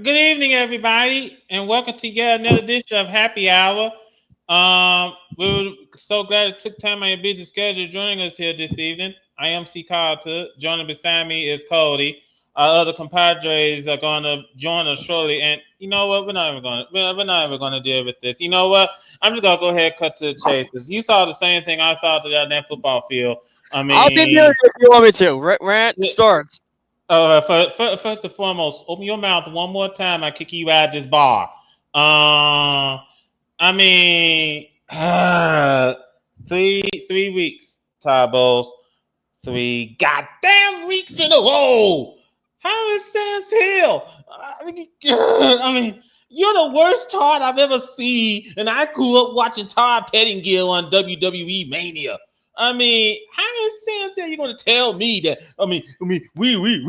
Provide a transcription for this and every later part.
Good evening, everybody, and welcome to yet another edition of Happy Hour. We're so glad it took time on your busy schedule joining us here this evening. I am C. Carter. Joining beside me is Cody. Our other compadres are going to join us shortly, and you know what? We're not even going to deal with this. You know what? I'm just going to go ahead and cut to the chase because you saw the same thing I saw today on that football field. I I'll be muted mean, if you want me to. Rant starts. First and foremost, open your mouth one more time. I kick you out of this bar. I mean, three weeks, Tybos. 3 goddamn weeks in a row. How is Sans Hill? I mean, you're the worst Todd I've ever seen, and I grew up watching Todd Pettingill on WWE Mania. I mean, how is Sans Hill? You're going to tell me that? We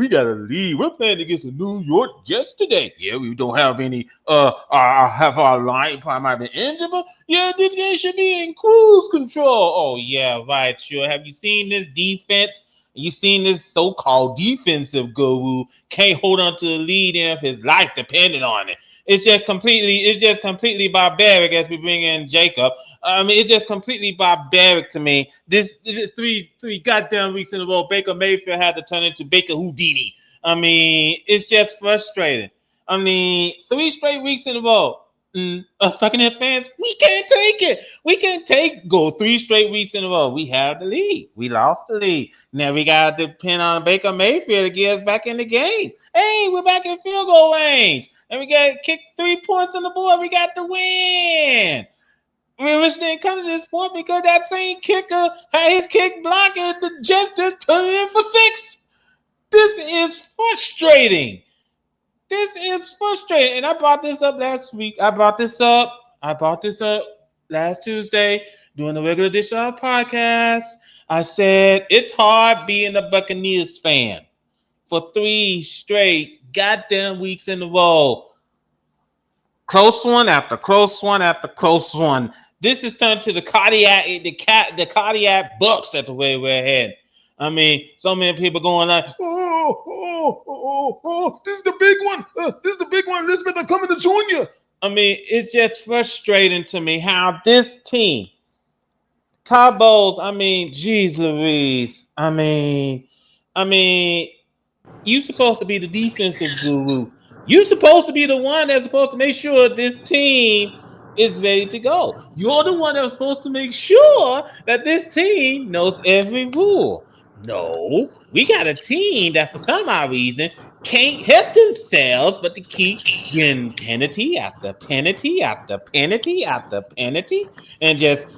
gotta leave. We're playing against the New York Jets today. Yeah, we don't have any. Have our line might be injured, but yeah, this game should be in cruise control. Oh yeah, right. Sure. Have you seen this defense? You seen this so-called defensive guru can't hold on to the lead and if his life depended on it. It's just completely barbaric as we bring in Jacob. I mean, it's just completely barbaric to me. This is three goddamn weeks in a row. Baker Mayfield had to turn into Baker Houdini. I mean, it's just frustrating. I mean, 3 straight weeks in a row. Us Buccaneers fans, we can't take it. We can't go 3 straight weeks in a row. We have the lead. We lost the lead. Now we got to depend on Baker Mayfield to get us back in the game. Hey, we're back in field goal range. And we got kicked 3 points on the board. We got the win. We wish they didn't come to this point because that same kicker had his kick blocked and the Jets just turned it in for six. This is frustrating. This is frustrating. And I brought this up last week. I brought this up last Tuesday doing the regular edition of our podcast. I said it's hard being a Buccaneers fan for 3 straight goddamn weeks in a row. Close one after close one after close one. This is turned to the cardiac bucks at the way we're heading. I mean, so many people going like, this is the big one. This is the big one. Elizabeth, I'm coming to join you. I mean, it's just frustrating to me how this team, Todd Bowles, I mean, geez Louise. I mean, you supposed to be the defensive guru. You supposed to be the one that's supposed to make sure this team is ready to go. You're the one that was supposed to make sure that this team knows every rule. No, we got a team that for some odd reason can't help themselves but to keep getting penalty after penalty after penalty after penalty and just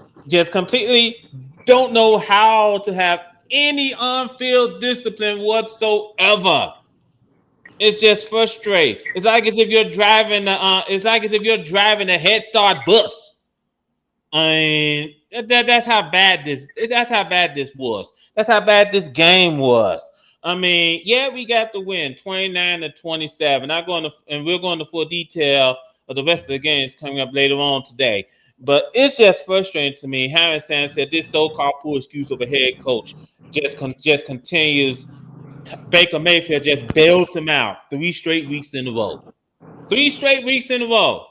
completely don't know how to have any on-field discipline whatsoever. It's just frustrating. It's like as if you're driving a Head Start bus. I mean, that's how bad this was. That's how bad this game was. I mean, yeah, we got the win, 29-27. We're going to full detail of the rest of the games coming up later on today. But it's just frustrating to me. Harry Sand said this so-called poor excuse of a head coach just continues. Baker Mayfield just bails him out 3 straight weeks in a row. 3 straight weeks in a row.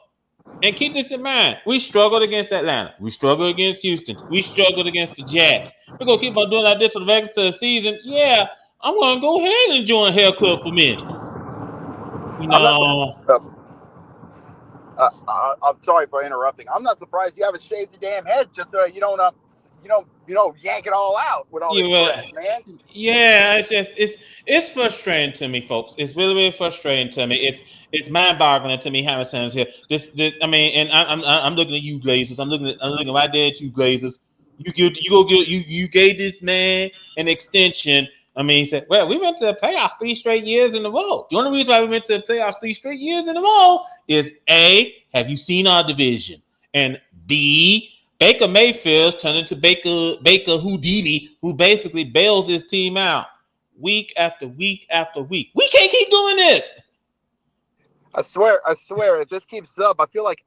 And keep this in mind. We struggled against Atlanta. We struggled against Houston. We struggled against the Jets. We're going to keep on doing like this for the rest of the season. Yeah, I'm going to go ahead and join Hell Club for Men. You I'm not. know. I'm sorry for interrupting. I'm not surprised you haven't shaved your damn head just so you don't yank it all out with all this stress, man. Yeah, it's frustrating to me, folks. It's really, really frustrating to me. It's mind-boggling to me how it sounds here. I mean, and I'm looking at you, Glazers. I'm looking right there at you, Glazers. You gave this man an extension. I mean, he said, well, we went to the playoffs 3 straight years in a row. The only reason why we went to the playoffs 3 straight years in a row is A, have you seen our division? And B, Baker Mayfield's turned into Baker Houdini, who basically bails his team out week after week after week. We can't keep doing this. I swear, if this keeps up, I feel like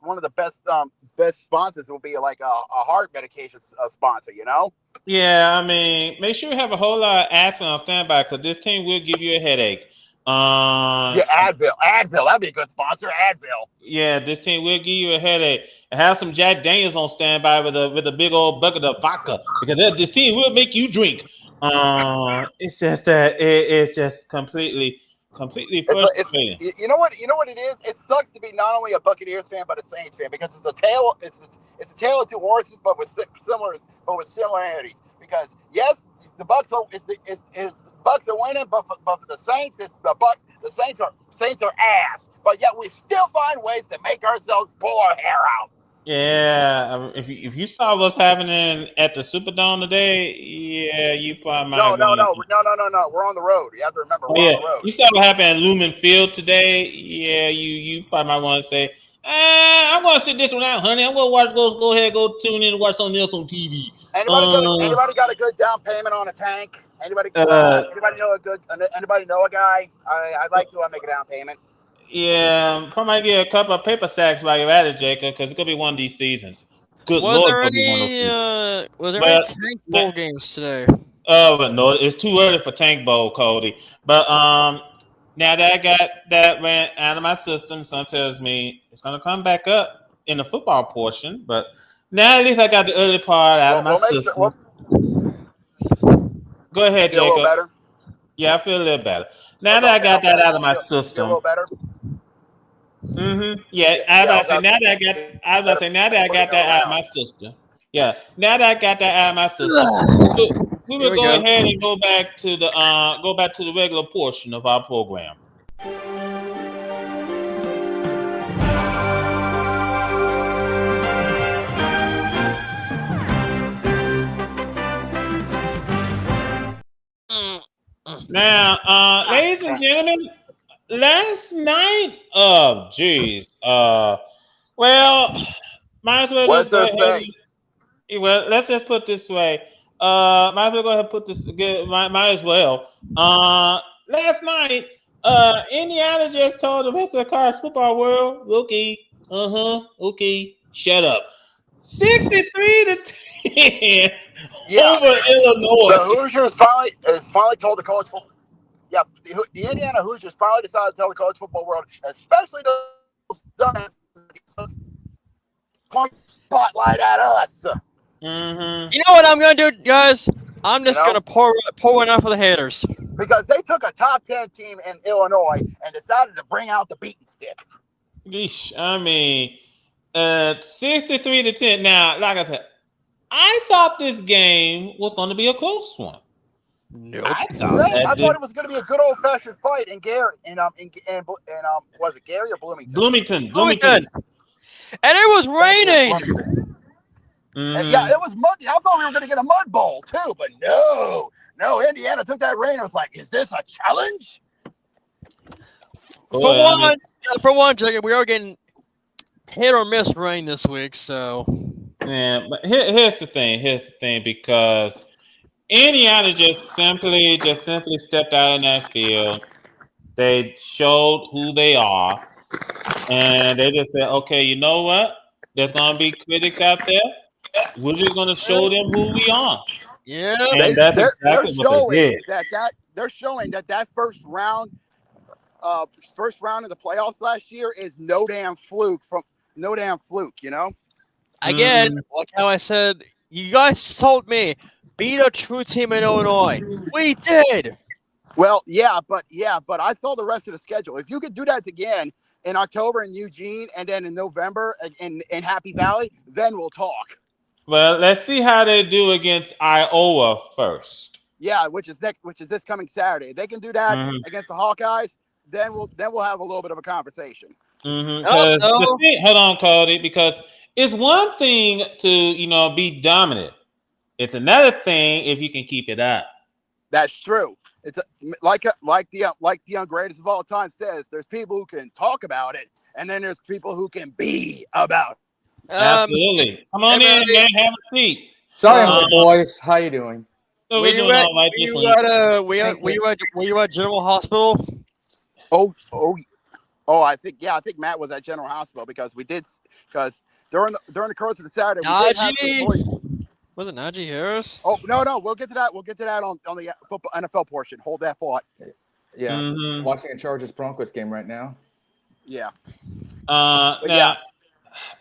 one of the best sponsors will be like a heart medication sponsor, you know? Yeah, I mean, make sure you have a whole lot of aspirin on standby because this team will give you a headache. Yeah, Advil. That'd be a good sponsor. Advil. Yeah, this team will give you a headache. And have some Jack Daniels on standby with a big old bucket of vodka because this team will make you drink. It's just that it's just completely frustrating. You know what? You know what it is. It sucks to be not only a Buccaneers fan but a Saints fan because it's the tale of two horses, but with similarities. Because yes, the Bucks are the Bucks are winning, but for the Saints, the Saints are ass. But yet we still find ways to make ourselves pull our hair out. Yeah, if you saw what's happening at the Superdome today, yeah, you probably might. No. We're on the road. You have to remember, we're on the road. You saw what happened at Lumen Field today. Yeah, you probably might want to say, I'm going to sit this one out, honey. I'm going to go ahead, go tune in and watch something else on TV. Anybody got a good down payment on a tank? Anybody know a guy? I'd like to make a down payment. Yeah, probably get a couple of paper sacks while you're at it, Jacob, because it's gonna be one of these seasons. Good Was Lord, there it's gonna be one of those seasons. was there any tank bowl games today? But no, it's too early for Tank Bowl, Cody. But now that I got that ran out of my system, son tells me it's gonna come back up in the football portion. But now at least I got the early part out of my system. Go ahead, Jacob. A little better? Yeah, I feel a little better. Now that I got that out of my system. Feel a little better? Mm-hmm. Yeah, I was about to say now that I got that out of my system. Yeah, now that I got that out of my system, we will go ahead and go back to the regular portion of our program. Now, ladies and gentlemen, last night, well, might as well just go ahead. Well, let's just put it this way. Might as well go ahead and put this. Might as well. Last night, Indiana just told the rest of the college football world, okay, shut up. 63-10 over Illinois. The Hoosiers finally told the college football. Yeah, the Indiana Hoosiers finally decided to tell the college football world, especially those dumbass spotlight at us. Mm-hmm. You know what I'm gonna do, guys? I'm just gonna pour one out for the haters. Because they took a top 10 team in Illinois and decided to bring out the beating stick. Yeesh, I mean, 63-10. Now, like I said, I thought this game was going to be a close one. Nope. I thought it was going to be a good old fashioned fight in Gary, was it Gary or Bloomington? Bloomington. And it was raining. Mm-hmm. And yeah, it was muddy. I thought we were going to get a mud bowl too, but no. Indiana took that rain and was like, "Is this a challenge?" For one, Jacob, we are getting hit or miss rain this week, so. Yeah, but here's the thing, because Indiana just simply stepped out in that field. They showed who they are, and they just said, "Okay, you know what? There's gonna be critics out there. We're just gonna show them who we are." Yeah, and they're showing they're showing that first round of the playoffs last year is no damn fluke, you know. Again, like how I said, you guys told me beat a true team in Illinois. We did. Well, yeah, but I saw the rest of the schedule. If you could do that again in October in Eugene and then in November in Happy Valley, then we'll talk. Well, let's see how they do against Iowa first. Yeah, which is this coming Saturday. If they can do that against the Hawkeyes, then we'll have a little bit of a conversation. Hold on, Cody, because it's one thing to be dominant. It's another thing if you can keep it up. That's true. It's like the greatest of all time says. There's people who can talk about it, and then there's people who can be about it. Absolutely. Come on in, man. Have a seat. Sorry, boys. How you doing? So were you at General Hospital? Oh, I think Matt was at General Hospital because during the course of the Saturday was it Najee Harris? Oh no, we'll get to that. We'll get to that on the football NFL portion. Hold that thought. Yeah. Mhm. Watching a Chargers Broncos game right now. Yeah. Now, yeah.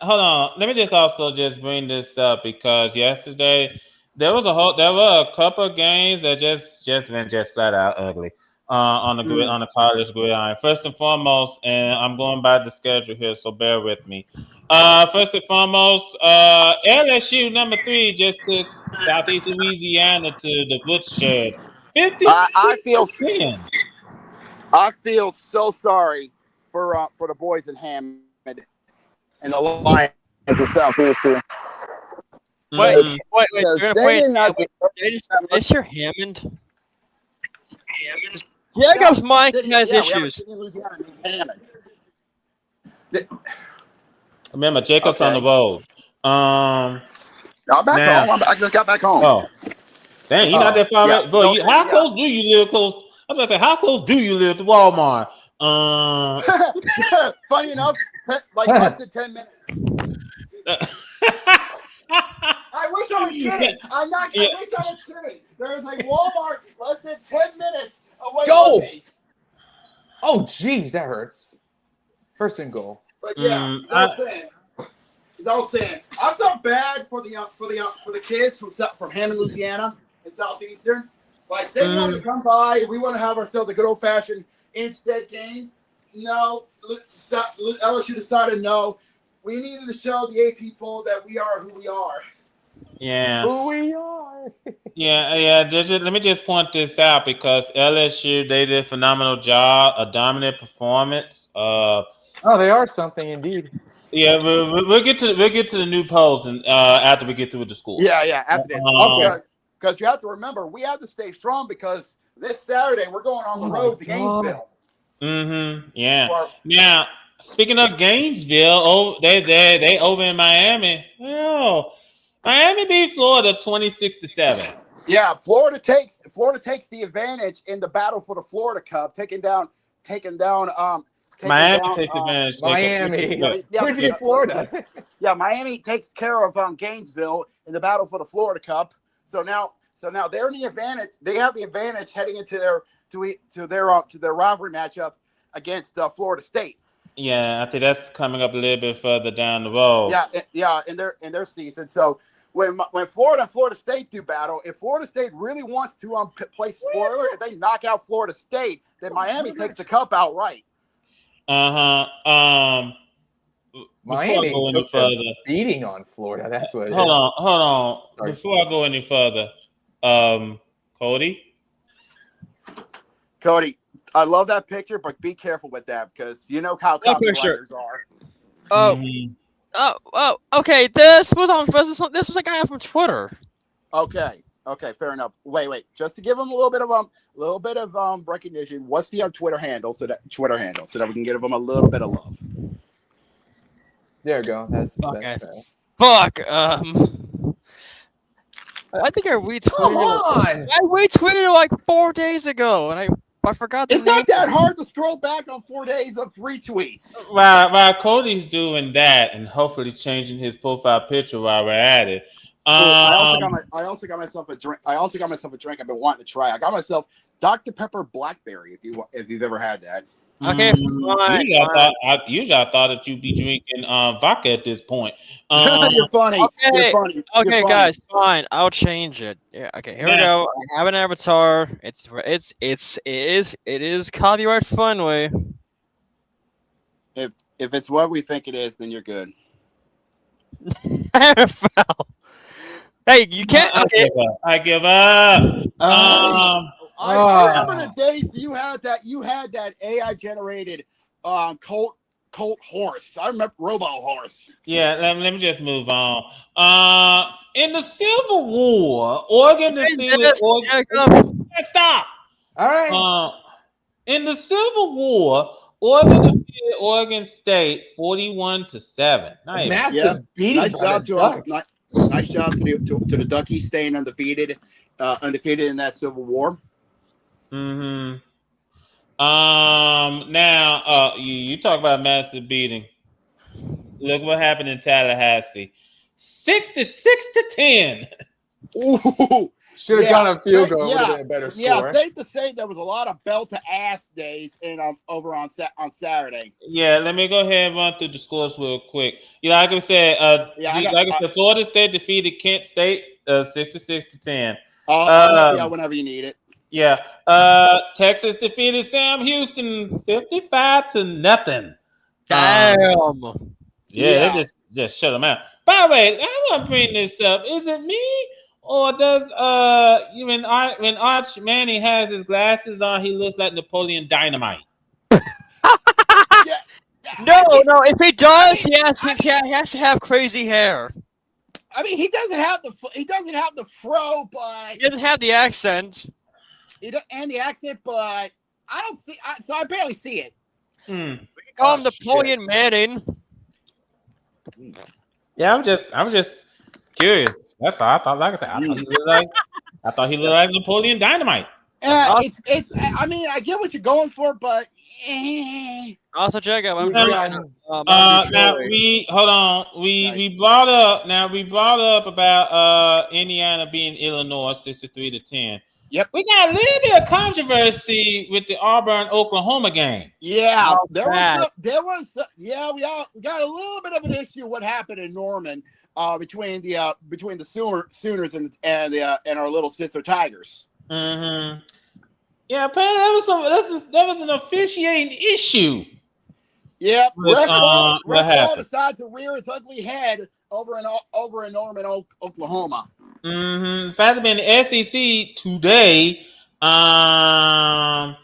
hold on. Let me just also just bring this up because yesterday there were a couple of games that just went just flat out ugly on the grid on the college gridiron. First and foremost, and I'm going by the schedule here, so bear with me. First and foremost, LSU #3 just took Southeast Louisiana to the woodshed, 56 I feel to 10. I feel so sorry for the boys in Hammond and the Lions of Southeastern. Wait, Mhm. wait. Because You're gonna they play did not Is your Hammond? Jacob's mic has we have a issues. city in Louisiana named Hammond. Remember, Jacob's on the Okay. road. I'm back Now, home. I just got back home. oh, dang, you're not that far yeah. away, bro. No, How yeah. close do you live? Close. I was gonna say, how close do you live to Walmart? Funny enough, less than 10 minutes. I wish I was kidding. I wish I was kidding. There is a Walmart less than 10 minutes away Go! from me. Oh, jeez, that hurts. First and goal. But yeah, I felt bad for the kids from Hammond, Louisiana, and Southeastern. Like they wanted to come by. We want to have ourselves a good old fashioned instead game. No, LSU decided no. We needed to show the 8 people that we are who we are. Yeah. Who we are. Yeah. Let me just point this out because LSU they did a phenomenal job, a dominant performance. Oh, they are something indeed. Yeah, we'll get to the new polls and after we get through with the score. Yeah. After this, Okay. because you have to remember we have to stay strong because this Saturday we're going on the road to Gainesville. Yeah. Now, speaking of Gainesville, they over in Miami. Oh, Miami beat Florida 26-7. Yeah, Florida takes the advantage in the battle for the Florida Cup, taking down Miami takes advantage. Miami. Yeah, Where'd you get Florida? Yeah, Miami takes care of Gainesville in the battle for the Florida Cup. So now they're in the advantage. They have the advantage heading into their rivalry matchup against Florida State. Yeah, I think that's coming up a little bit further down the road. Yeah, in their season. So when Florida and Florida State do battle, if Florida State really wants to play spoiler, if they knock out Florida State, then Miami takes the cup outright. Miami go took any further, beating on Florida. That's what it is. Hold on. Sorry. Before I go any further, Cody, I love that picture, but be careful with that because you know how copywriters are. Okay. This was a guy from Twitter. Okay, fair enough. Wait. Just to give them a little bit of recognition. What's the Twitter handle so that we can give them a little bit of love. There you go. That's Okay. fair. Fuck. I think I retweeted. Come on! I retweeted like 4 days ago, and I forgot. It's not that hard to scroll back on 4 days of retweets. while Cody's doing that and hopefully changing his profile picture while we're at it. I also got myself a drink. I've been wanting to try. I got myself Dr. Pepper Blackberry. If you've ever had that. Okay, fine. Usually I thought that you'd be drinking vodka at this point. You're funny. Okay. You're funny. Okay, You're funny. guys, fine. I'll change it. Yeah. Okay, here we go. I have an avatar. It is copyright friendly. If it's what we think it is, then you're good. NFL. Hey, you can't. Okay. I give up. I remember the days you had that AI generated Colt horse. I remember Robo horse. Yeah, let me just move on. In the Civil War, Oregon defeated Oregon. Stop. All right. In the Civil War, Oregon defeated Oregon State 41-7. Massive beating. Nice job to the Duckies staying undefeated in that Civil War. Mm-hmm. Now, you talk about massive beating. Look what happened in Tallahassee. 66-10. Ooh, Should have yeah. gone a field goal. Would Yeah. have been a better score. Yeah, safe to say there was a lot of belt to ass days in over on Saturday. Yeah, let me go ahead and run through the scores real quick. Like I said, like I said, Florida State defeated Kent State 66-10. I'll help you out whenever you need it. Yeah. Texas defeated Sam Houston 55-0. Damn. Yeah, they just shut them out. By the way, I want to bring this up. Is it me, or does when Arch Manning has his glasses on, he looks like Napoleon Dynamite? No. If he does, he has to have crazy hair. I mean, he doesn't have the fro, but He doesn't have the accent. And the accent, but I don't see. So I barely see it. We can call him Napoleon Manning. Yeah, I'm just curious. That's all. I thought, like I said, I thought he looked like Napoleon Dynamite. It's. I mean, I get what you're going for, but. Also, check out. Now we brought up about Indiana beating Illinois 63-10. Yep. We got a little bit of controversy with the Auburn-Oklahoma game. Yeah, there was. Yeah, we got a little bit of an issue. What happened in Norman between the Sooners and our little sister Tigers. Mm-hmm. Yeah, apparently there was an officiating issue. Yeah, Ref Ball decided to rear its ugly head over in Norman, Oklahoma. Mm-hmm. In fact, the SEC today called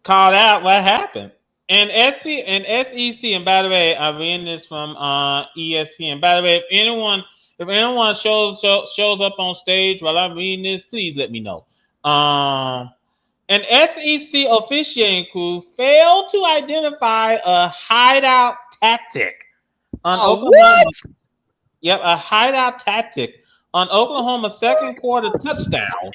out what happened. And SEC, and by the way, I'm reading this from ESPN. By the way, if anyone shows up on stage while I'm reading this, please let me know. An SEC officiating crew failed to identify a hideout tactic on Oklahoma. What? Yep, a hideout tactic on Oklahoma's second quarter touchdown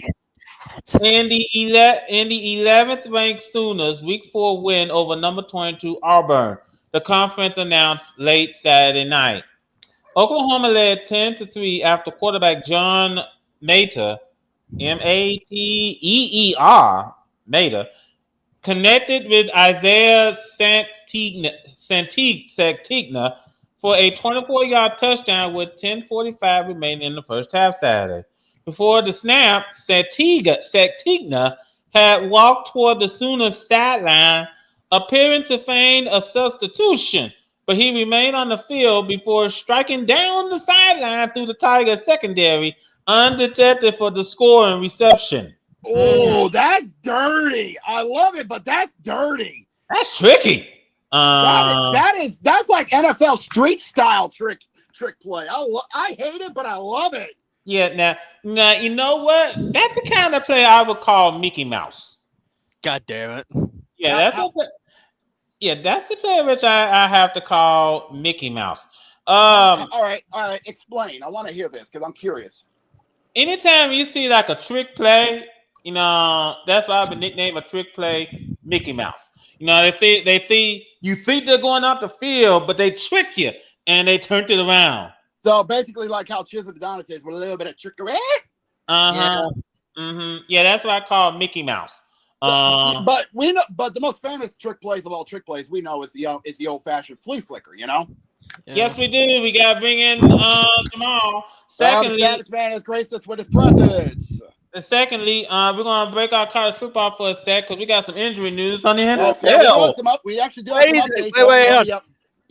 in the 11th ranked Sooners Week 4 win over number 22 Auburn. The conference announced late Saturday night. Oklahoma led 10-3 after quarterback John Mater, Mateer, Mater, connected with Isaiah Santigna for a 24-yard touchdown with 10:45 remaining in the first half Saturday. Before the snap, Santigna had walked toward the Sooners sideline, appearing to feign a substitution, but he remained on the field before striking down the sideline through the Tigers' secondary, undetected for the score and reception. Oh, that's dirty. I love it, but that's dirty. That's tricky. That's like NFL street style trick play. I hate it, but I love it. Yeah, now you know what? That's the kind of play I would call Mickey Mouse. God damn it. Yeah, that's the play which I have to call Mickey Mouse. All right. Explain. I want to hear this because I'm curious. Anytime you see like a trick play, that's why I've been nicknamed a trick play Mickey Mouse. They think you think they're going out the field, but they trick you and they turned it around. So basically, like how Chisholm Adonis says, with a little bit of trickery. Yeah. Mm-hmm. Yeah, that's what I call Mickey Mouse. But we know. But the most famous trick plays of all trick plays we know is the old-fashioned flea flicker. Yeah. Yes, we do. We got to bring in Jamal. Secondly, the Savage Man has graced us with his presence. And secondly, we're going to break out college football for a sec because we got some injury news on the NFL. Okay, we actually do have some updates. Wait.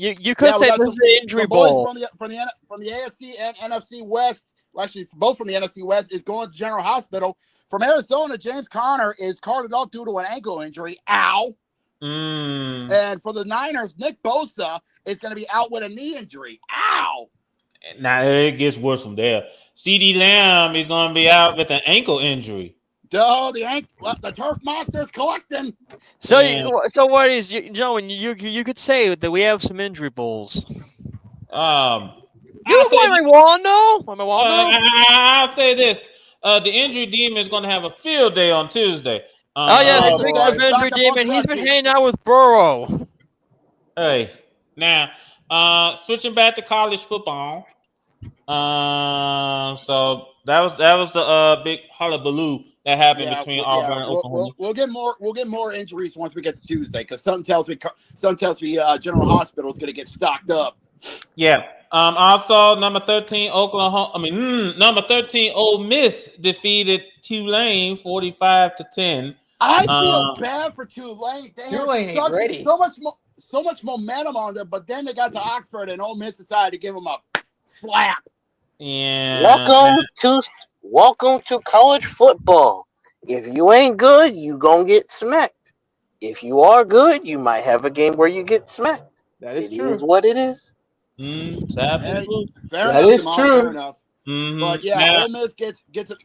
You could say this is an injury bowl. From the AFC and NFC West, actually both from the NFC West, is going to General Hospital. From Arizona, James Conner is carted off due to an ankle injury. Ow. And for the Niners, Nick Bosa is going to be out with a knee injury. Ow. Now it gets worse from there. CeeDee Lamb is going to be out with an ankle injury. The turf monster's collecting. So what is Joe? You could say that we have some injury bowls. I'll say this: the injury demon is going to have a field day on Tuesday. The injury demon. He's been hanging out with Burrow. Hey, now switching back to college football. So that was the big hullabaloo that happened between Auburn and Oklahoma. We'll get more injuries once we get to Tuesday because something tells me General Hospital is going to get stocked up. Yeah. Also, number 13 Oklahoma. Number 13 Ole Miss defeated Tulane 45-10. I feel bad for Tulane. They Tulane had ain't ready. so much momentum on them, but then they got to Oxford and Ole Miss decided to give them a slap. Yeah. Welcome to college football. If you ain't good, you gonna get smacked. If you are good, you might have a game where you get smacked. That is It true. is what it is. Hey, That enough, is Jamal, true. Fair enough. Mm-hmm. But yeah, Ole Miss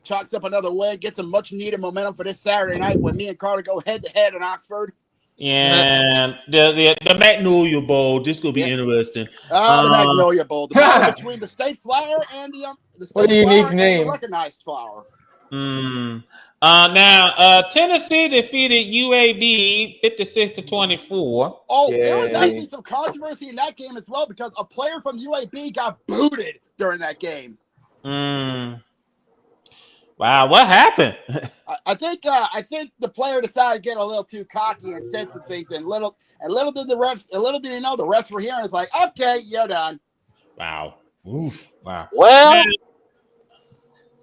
chalks up another win, gets some much needed momentum for this Saturday night when me and Carter go head to head in Oxford. Yeah, the Magnolia Bowl. This gonna be interesting. The Magnolia Bowl, the battle between the state flower and the What a unique name. the recognized flower. Now, Tennessee defeated UAB 56-24. Oh, there was Yay. actually some controversy in that game as well because a player from UAB got booted during that game. Wow, what happened? I think the player decided to get a little too cocky and said some things, and little did the refs, the refs were here, and it's like, okay, you're done. Wow. Oof. Wow. Well,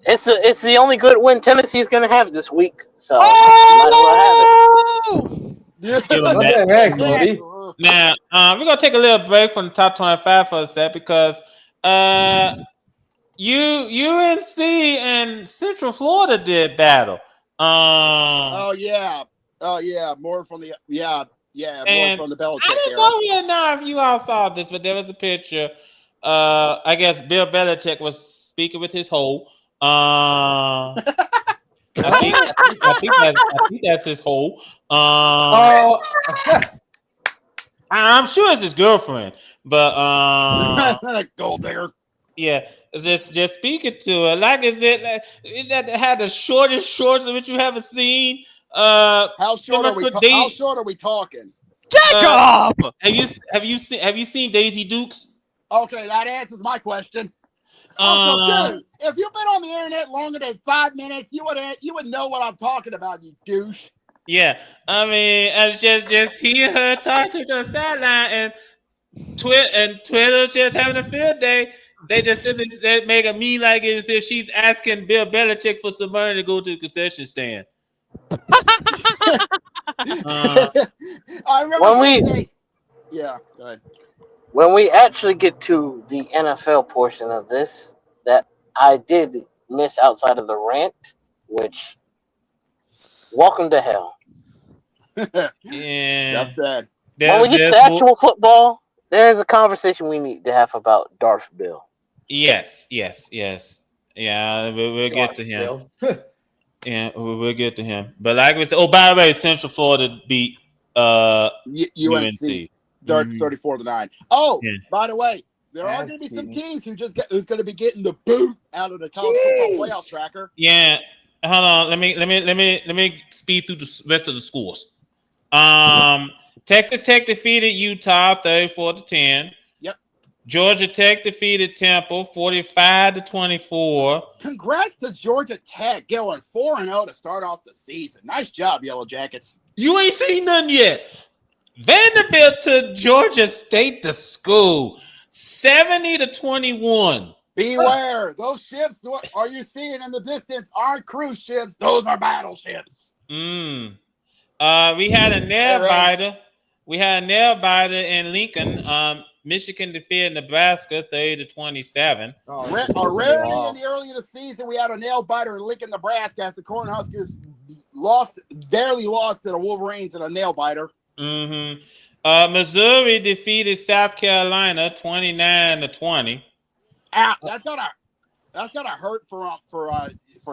it's the only good win Tennessee's gonna have this week. So might as well have it. What the heck, buddy? Now, we're gonna take a little break from the top 25 for a sec because UNC and Central Florida did battle. More from the more from the Belichick I don't era. know here now if you all saw this, but there was a picture. I guess Bill Belichick was speaking with his hole. I think that's his hole. I'm sure it's his girlfriend, but gold digger. Yeah, just speaking to her. Like, is that had the shortest shorts of which you ever seen? How short are we talking? Jacob! Have you seen Daisy Dukes? Okay, that answers my question. Also, dude, if you've been on the internet longer than 5 minutes, you would know what I'm talking about, you douche. Yeah, I mean, I just hear her talk to the sideline and Twitter just having a field day. They just they make a meme like it as if she's asking Bill Belichick for some money to go to the concession stand. I remember yeah, go ahead. When we actually get to the NFL portion of this, that I did miss outside of the rant, which welcome to hell. Yeah, That's sad. When we get to actual football, there's a conversation we need to have about Darth Bill. Yes. Yeah, we'll get to him. Yeah, we'll get to him. But like we said, by the way, Central Florida beat UNC. 34-9. Oh, yeah. By the way, there are going to be some teams who's going to be getting the boot out of the college football playoff tracker. Yeah, hold on. Let me speed through the rest of the scores. Texas Tech defeated Utah 34-10. Yep. Georgia Tech defeated Temple 45-24. Congrats to Georgia Tech going 4-0 to start off the season. Nice job, Yellow Jackets. You ain't seen none yet. Vanderbilt to Georgia State to school 70-21. Beware, those ships what are you seeing in the distance aren't cruise ships, those are battleships. We had a nail biter. We had a nail biter in Lincoln. Michigan defeated Nebraska 30-27. Rarely in the early of the season, we had a nail biter in Lincoln, Nebraska, as the Cornhuskers barely lost to the Wolverines in a nail biter. Missouri defeated South Carolina 29-20. That's gotta hurt for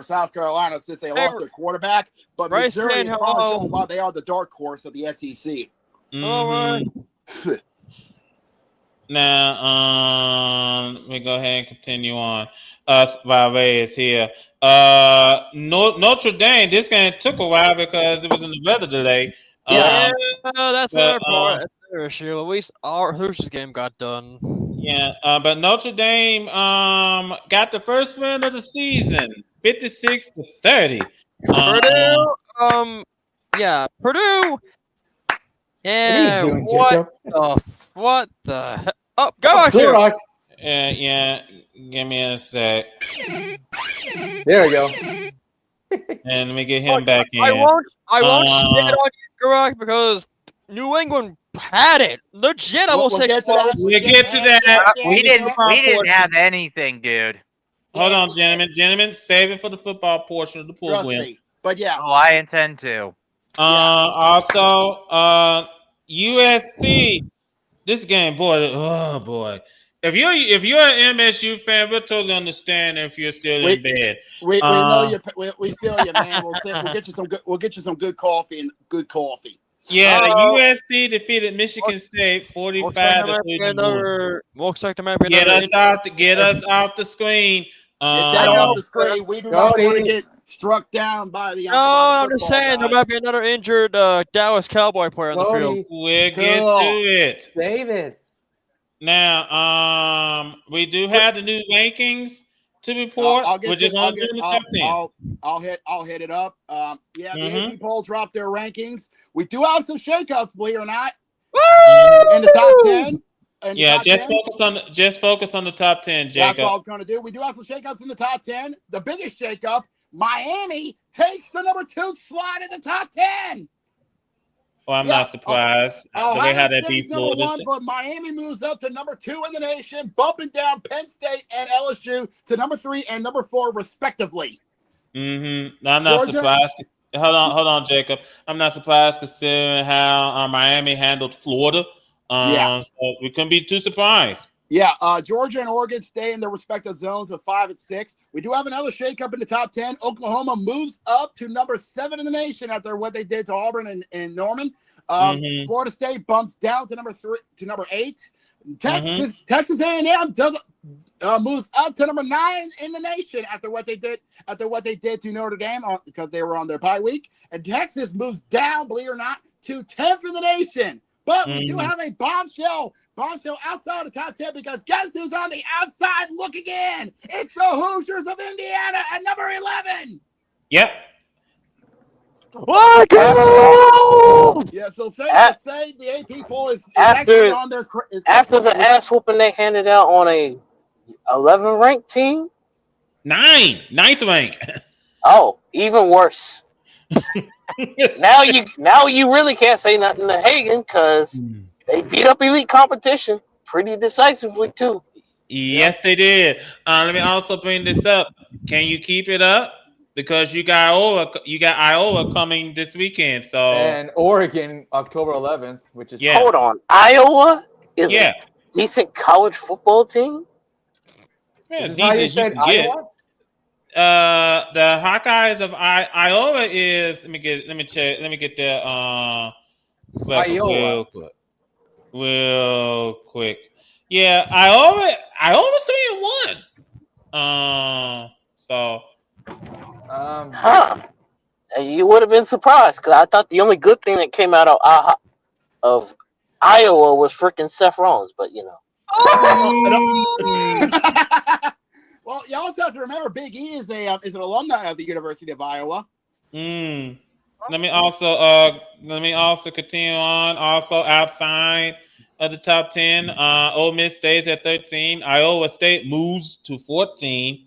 South Carolina since they lost their quarterback. But Missouri is probably showing why they are the dark horse of the SEC. Now, let me go ahead and continue on. Ray is here. Notre Dame. This game took a while because it was in the weather delay. That's their part. That's their issue. At least our Hoosiers game got done. Yeah, but Notre Dame got the first win of the season, 56-30. Purdue, Purdue. What are you Yeah, doing, Jacob? what the heck? Oh, go back to Glurak. Yeah, give me a sec, There we go. and let me get him back in. I won't shit Uh, on you, Gurok, because New England had it. Legit, I will say. get to that. We'll get to that. We didn't portion. have anything, dude. Hold on, gentlemen. Save it for the football portion of the Trust program. me. But yeah. Oh, I intend to. Also, USC. This game, boy. Oh boy. If you're an MSU fan, we'll totally understand if you're still in bed. We know you. We feel you, man. We'll get you some good. We'll get you some good coffee and good coffee. Yeah, the USC defeated Michigan State 45-31. Looks like there might be Get another. us out the screen. Get that off the screen. We do not want to get struck down by the. No, I'm just saying there might be another injured Dallas Cowboy player on the field. We'll get to it. David. Now, we do have the new rankings to report. We're just on the top 10. I'll hit it up. The AP poll dropped their rankings. We do have some shakeups, believe it or not. Woo! In the top 10. Just focus on the top 10, Jacob. That's all I was going to do. We do have some shakeups in the top 10. The biggest shakeup, Miami takes the number 2 slot in the top 10. Well, I'm not surprised. They had that beat number 1, but Miami moves up to number 2 in the nation, bumping down Penn State and LSU to number 3 and number 4, respectively. I'm not surprised. Hold on, Jacob. I'm not surprised considering how Miami handled Florida. So we couldn't be too surprised. Yeah, Georgia and Oregon stay in their respective zones of 5 and 6. We do have another shakeup in the top 10. Oklahoma moves up to number 7 in the nation after what they did to Auburn and Norman. Florida State bumps down to number 8. Texas A&M moves up to number 9 in the nation after what they did to Notre Dame because they were on their bye week. And Texas moves down, believe it or not, to 10th in the nation. But we do have a bombshell outside the top 10 because guess who's on the outside looking in? It's the Hoosiers of Indiana at number 11. Yep. What? Yeah, so say the AP poll is actually on their after the ass whooping they handed out on a 11 ranked team. 9th rank. Oh, even worse. now you really can't say nothing to Hagen because they beat up elite competition pretty decisively too. Yes, they did. Let me also bring this up. Can you keep it up? Because you got Iowa coming this weekend. And Oregon October 11th, which is Hold on. Iowa is a decent college football team. Yeah, is this how you said Iowa? The Hawkeyes of Iowa is let me get the Iowa real quick. Yeah, Iowa's 3-1. You would have been surprised because I thought the only good thing that came out of Iowa was freaking Seth Rollins, but you know. Well, you also have to remember Big E is an alumni of the University of Iowa. Let me also continue on. Also outside of the top 10, Ole Miss stays at 13. Iowa State moves to 14.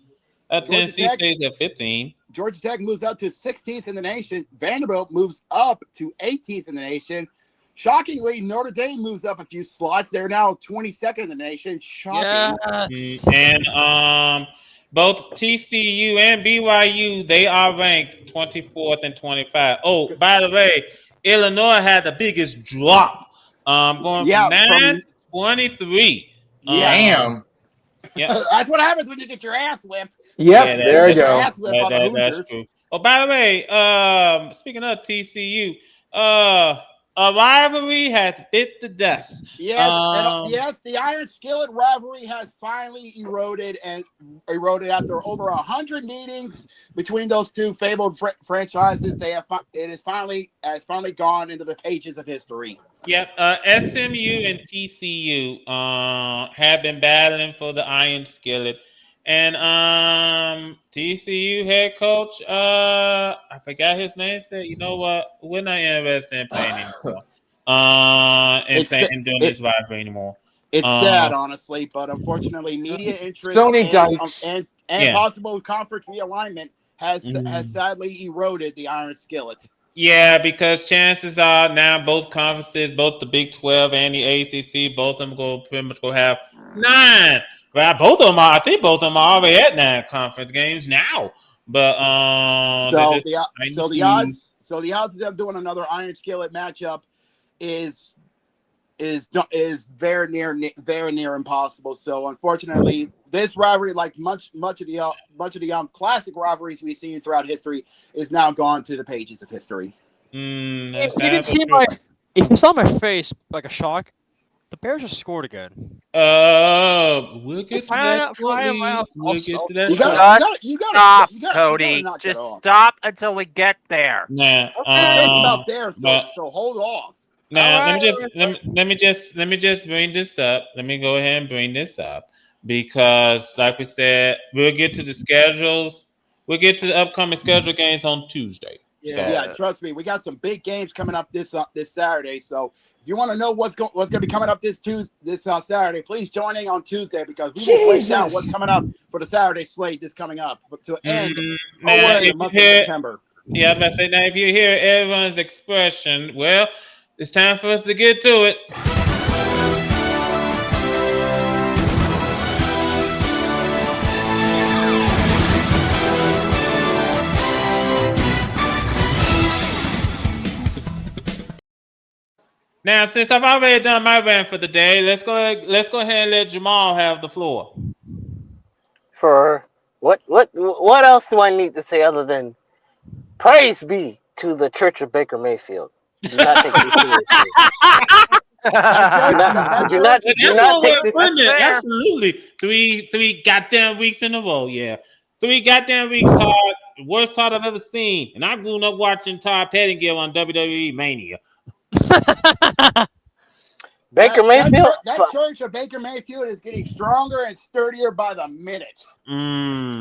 Tennessee stays at 15. Georgia Tech moves up to 16th in the nation. Vanderbilt moves up to 18th in the nation. Shockingly, Notre Dame moves up a few slots. They're now 22nd in the nation. Shocking. Yes. And both TCU and BYU, they are ranked 24th and 25. Oh, by the way, Illinois had the biggest drop. Going from 9 to 23. Damn. Yeah. That's what happens when you get your ass whipped. Yep, there you go. That's true. Oh, by the way, speaking of TCU, A rivalry has bit the dust. Yes, Um, yes, the Iron Skillet rivalry has finally eroded after over 100 meetings between those two fabled franchises. It has finally gone into the pages of history. Yep. SMU and TCU have been battling for the Iron Skillet, and TCU head coach I forgot his name. Said, you know what, we're not interested in playing anymore. It's And doing it, this rivalry anymore. it's Uh, sad, honestly, but unfortunately, media interest Stoney Dykes. and yeah. possible conference realignment has Mm. sadly eroded the Iron Skillet. Yeah, because chances are now both conferences, both the Big 12 and the ACC, both of them go pretty much go have 9. Right, both of them are. I think both of them are already at 9 conference games now. But there's So just trying to the see. odds of them doing another Iron Skillet matchup is very near impossible. So unfortunately, this rivalry, like much of the classic rivalries we've seen throughout history, is now gone to the pages of history. That's If you can sad but see true. if you saw my face like a shock, the Bears just scored again. We'll get to that shortly. We'll get to that You shortly. Stop, you gotta Cody. knock it Just off. stop until we get there. Now, It's just about there, but so hold off. now All right, let me just bring this up. Let me go ahead and bring this up because, like we said, we'll get to the schedules. We'll get to the upcoming schedule games on Tuesday. Yeah, trust me, we got some big games coming up this Saturday. So if you want to know what's going to be coming up this Saturday, please join in on Tuesday because we will break down what's coming up for the Saturday slate this coming up to end Now, the month of September. Yeah, I was about to say, now if you hear everyone's expression, well, it's time for us to get to it. Now, since I've already done my rant for the day, let's go ahead and let Jamal have the floor. For what else do I need to say other than praise be to the Church of Baker Mayfield? Do not take me seriously. Do not take this. Absolutely. Three goddamn weeks in a row. Yeah. 3 goddamn weeks, Todd. The worst Todd I've ever seen. And I grew up watching Todd Pettingill on WWE Mania. Baker Mayfield. That church of Baker Mayfield is getting stronger and sturdier by the minute.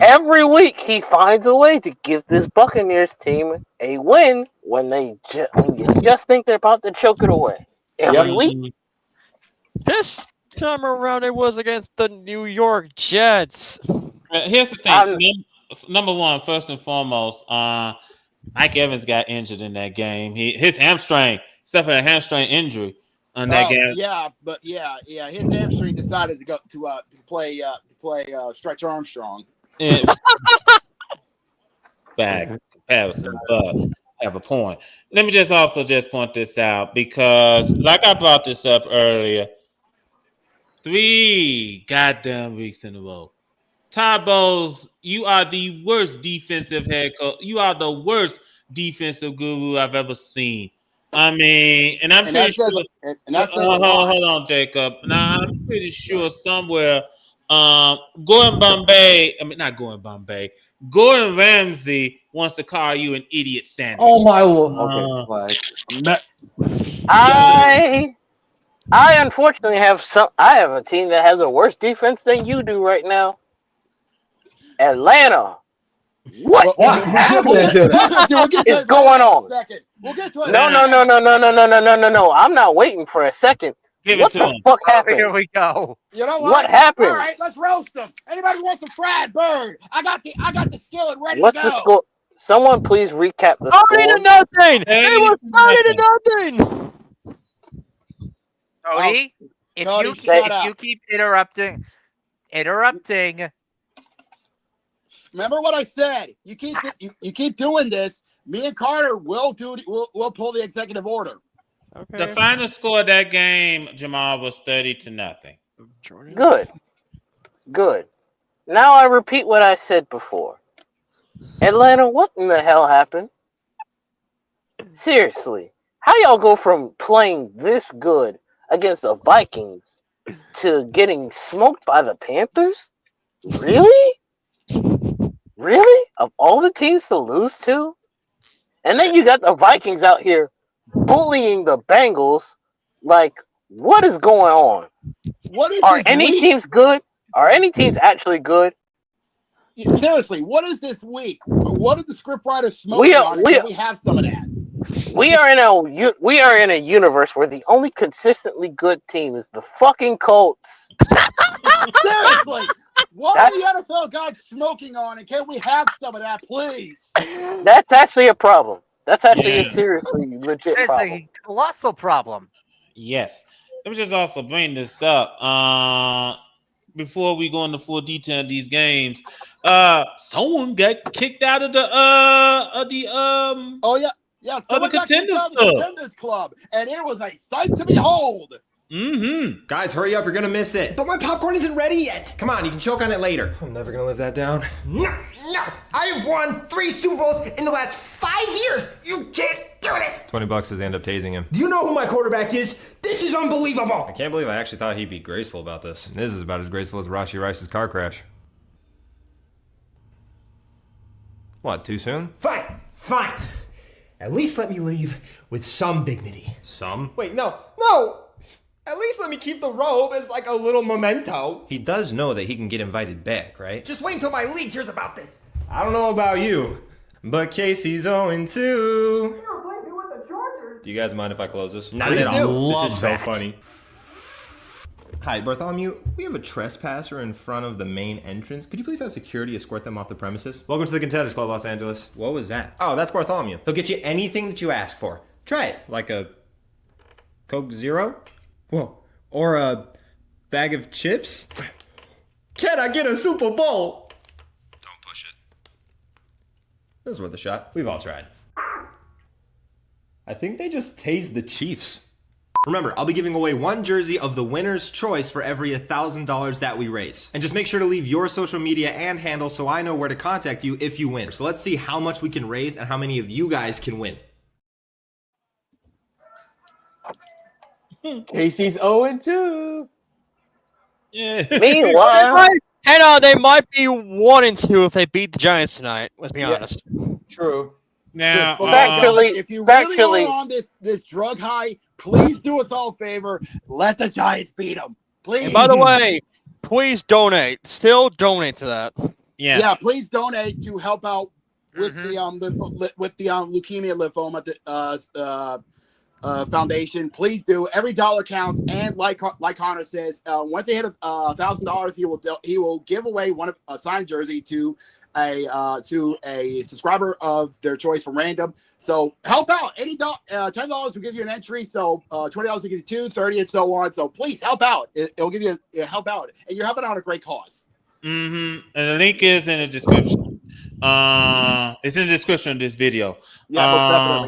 Every week he finds a way to give this Buccaneers team a win when you just think they're about to choke it away. Every week. This time around, it was against the New York Jets. Here's the thing. Number one, first and foremost, Mike Evans got injured in that game. His hamstring, except for a hamstring injury on that game. Yeah, his hamstring decided to go to play Stretch Armstrong. Bad comparison, but have a point. Let me just point this out because, like I brought this up earlier, 3 goddamn weeks in a row. Todd Bowles, you are the worst defensive head coach. You are the worst defensive guru I've ever seen. I mean, and I'm pretty sure. Hold on, Jacob. Now I'm pretty sure somewhere, Gordon Ramsay wants to call you an idiot sandwich. Oh my lord! I unfortunately have a team that has a worse defense than you do right now. Atlanta. What happened? Is going on? We'll get to it. No. I'm not waiting for a second. What the fuck happened? Here we go. You know what happened? All right, let's roast them. Anybody want some fried bird? I got the skillet ready What's to go. the score? Someone please recap the score. 30-0. It was 30-0. Cody, if you keep interrupting. Remember what I said. You keep doing this. Me and Carter will pull the executive order. Okay. The final score of that game, Jamal, was 30-0. Good. Now I repeat what I said before. Atlanta, what in the hell happened? Seriously, How y'all go from playing this good against the Vikings to getting smoked by the Panthers? Really? Really? Of all the teams to lose to? And then you got the Vikings out here bullying the Bengals. Like, what is going on? What is Are this any week? teams good? Are any teams actually good? Seriously, what is this week? What are the scriptwriters smoking on? Can we have some of that? We are in a universe where the only consistently good team is the fucking Colts. Seriously, what are the NFL guys smoking on? And can we have some of that, please? That's actually a problem. That's actually a seriously legit problem. It's a colossal problem. Yes. Let me just also bring this up. Before we go into full detail of these games, someone got kicked out of the someone got kicked out of the Contenders Club, and it was a sight to behold. Mm-hmm. Guys, hurry up, you're gonna miss it. But my popcorn isn't ready yet. Come on, you can choke on it later. I'm never gonna live that down. No, I have won 3 Super Bowls in the last 5 years. You can't do this. $20 as they end up tasing him. Do you know who my quarterback is? This is unbelievable. I can't believe I actually thought he'd be graceful about this. This is about as graceful as Rashi Rice's car crash. What, too soon? Fine. At least let me leave with some dignity. Some? Wait, no. At least let me keep the robe as like a little memento. He does know that he can get invited back, right? Just wait until my league hears about this. I don't know about you, but Casey's 0-2. Do you guys mind if I close this? Not at all. This is so funny. Hi, Bartholomew. We have a trespasser in front of the main entrance. Could you please have security escort them off the premises? Welcome to the Contenders Club, Los Angeles. What was that? Oh, that's Bartholomew. He'll get you anything that you ask for. Try it. Like a Coke Zero? Whoa. Or a bag of chips? Can I get a Super Bowl? Don't push it. This is worth a shot. We've all tried. I think they just tased the Chiefs. Remember, I'll be giving away 1 jersey of the winner's choice for every $1,000 that we raise. And just make sure to leave your social media and handle so I know where to contact you if you win. So let's see how much we can raise and how many of you guys can win. Casey's 0-2. Yeah. Meanwhile, they might be 1-2 if they beat the Giants tonight. Let's be honest. True. Now, if you really are on this drug high, please do us all a favor. Let the Giants beat them, please. And by the way, please donate. Still donate to that. Yeah. Please donate to help out with the leukemia lymphoma foundation. Please do. Every dollar counts. And like Connor says, once they hit $1,000, he will give away a signed jersey to a subscriber of their choice from random. So help out. Any $10 will give you an entry. So $20 will give you 2, 30, and so on. So please help out. It'll give you help out, and you're helping out a great cause. And the link is in the description. It's in the description of this video. Yeah,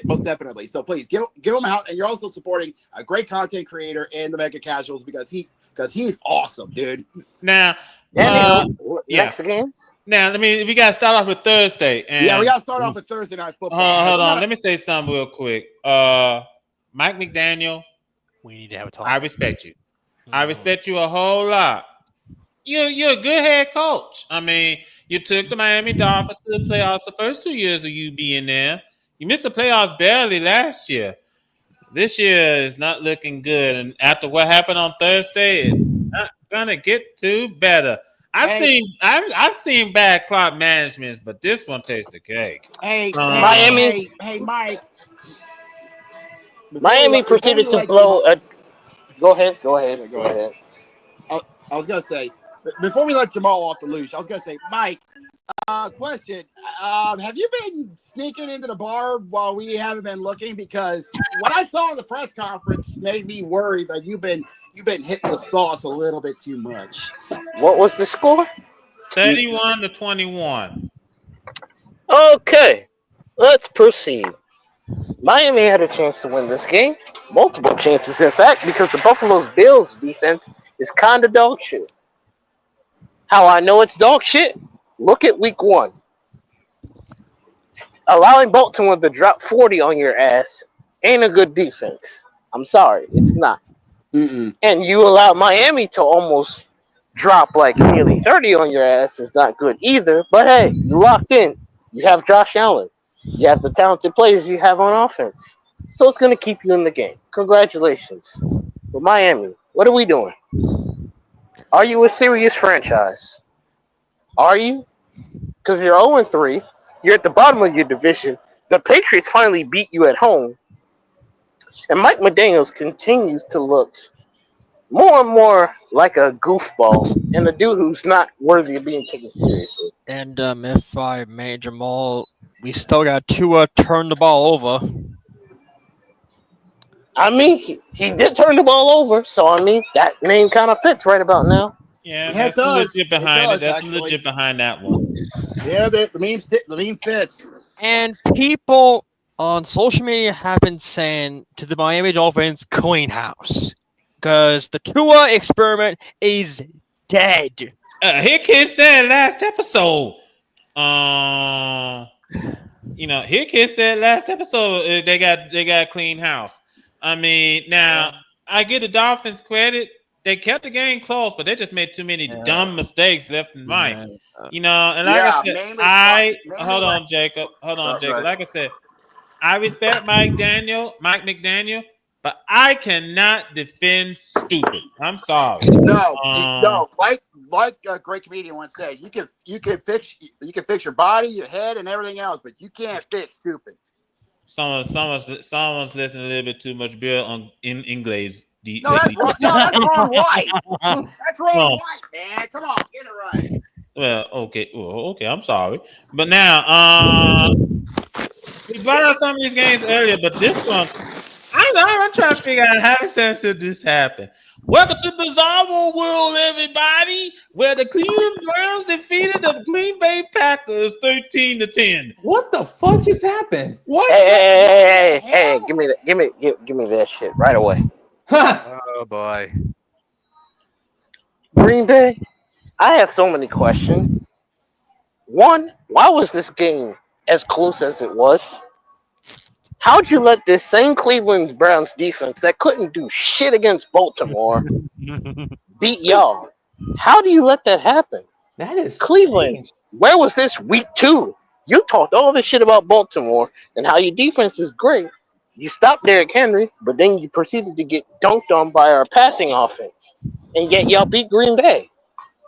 most definitely. So please give them out, and you're also supporting a great content creator in the Mega Casuals because he's awesome, dude. Now, next games. Now, we gotta start off with Thursday. And we gotta start off with Thursday Night Football. Hold on, let me say something real quick. Mike McDaniel, we need to have a talk. I respect you. I respect you a whole lot. You're a good head coach. I mean, you took the Miami Dolphins to the playoffs the first 2 years of you being there. You missed the playoffs barely last year. This year is not looking good, and after what happened on Thursday, it's not gonna get too better. I've seen bad clock managements, but this one tastes the cake. Miami. Hey, Mike. Miami proceeded to blow a. Go ahead. I was gonna say before we let Jamal off the leash, I was gonna say, Mike. Question: have you been sneaking into the bar while we haven't been looking? Because what I saw in the press conference made me worried that you've been hitting the sauce a little bit too much. What was the score? 31-21. Okay, let's proceed. Miami had a chance to win this game, multiple chances, in fact, because the Buffalo Bills defense is kind of dog shit. How I know it's dog shit? Look at week 1. Allowing Baltimore to drop 40 on your ass ain't a good defense. I'm sorry, it's not. Mm-mm. And you allow Miami to almost drop like nearly 30 on your ass is not good either. But hey, you locked in. You have Josh Allen. You have the talented players you have on offense. So it's going to keep you in the game. Congratulations. But Miami, what are we doing? Are you a serious franchise? Are you? Because you're 0-3. You're at the bottom of your division. The Patriots finally beat you at home. And Mike McDaniels continues to look more and more like a goofball and a dude who's not worthy of being taken seriously. And if I may, Jamal, we still got Tua turn the ball over. I mean, he did turn the ball over, so I mean, that name kind of fits right about now. Yeah, Yeah, it that's does. legit behind it. It does, That's actually. legit behind that one. Yeah, the meme fits. And people on social media have been saying to the Miami Dolphins, clean house. Because the Tua experiment is dead. Here kid said last episode. Here kid said last episode they got clean house. I mean, now I give the Dolphins credit. They kept the game close, but they just made too many dumb mistakes left and right. And like I said, hold on, Jacob. Right. Like I said, I respect Mike McDaniel, but I cannot defend stupid. I'm sorry. No. Like a great comedian once said, you can fix your body, your head, and everything else, but you can't fix stupid. Someone's listening a little bit too much Bill in English. No, that's wrong. No, that's wrong. White. That's wrong. White, man. Come on, get it right. Well, okay. I'm sorry, but now, we brought up some of these games earlier, but this one, I'm trying to figure out how sensitive this happened. Welcome to Bizarro World, everybody, where the Cleveland Browns defeated the Green Bay Packers 13-10. What the fuck just happened? What? Hey! Give me that shit right away. Oh boy. Green Bay, I have so many questions. One, why was this game as close as it was? How'd you let this same Cleveland Browns defense that couldn't do shit against Baltimore beat y'all? How do you let that happen? That is Cleveland. strange. Where was this week 2? You talked all this shit about Baltimore and how your defense is great. You stopped Derrick Henry, but then you proceeded to get dunked on by our passing offense. And yet y'all beat Green Bay.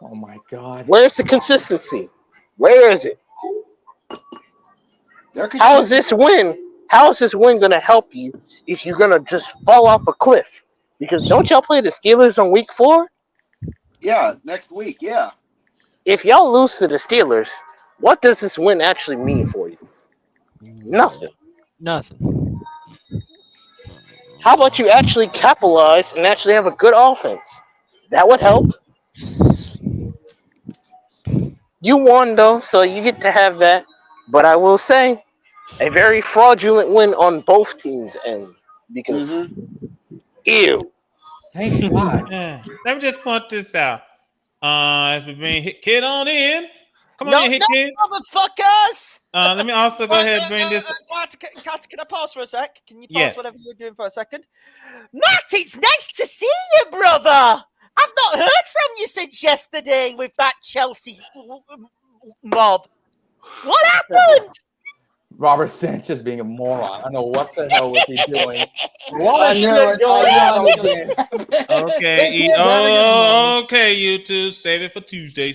Oh my god. Where's the consistency? Where is it? How is this win going to help you if you're going to just fall off a cliff? Because don't y'all play the Steelers on week 4? Yeah, next week. Yeah. If y'all lose to the Steelers, what does this win actually mean for you? Nothing. How about you actually capitalize and actually have a good offense? That would help. You won, though, so you get to have that. But I will say, a very fraudulent win on both teams' end. Because, ew. Thank God. Let me just point this out. As we bring Hit Kid on in. Come on in, Hit Kid. Motherfuckers! Let me also go ahead and bring this. Can I pause for a sec? Can you pause Yes. whatever you're doing for a second? Matt, it's nice to see you, brother. I've not heard from you since yesterday with that Chelsea mob. What happened? Robert Sanchez being a moron. I don't know what the hell was he doing. What I was know shit it. going I on know again? Okay, okay, you two. Save it for Tuesday.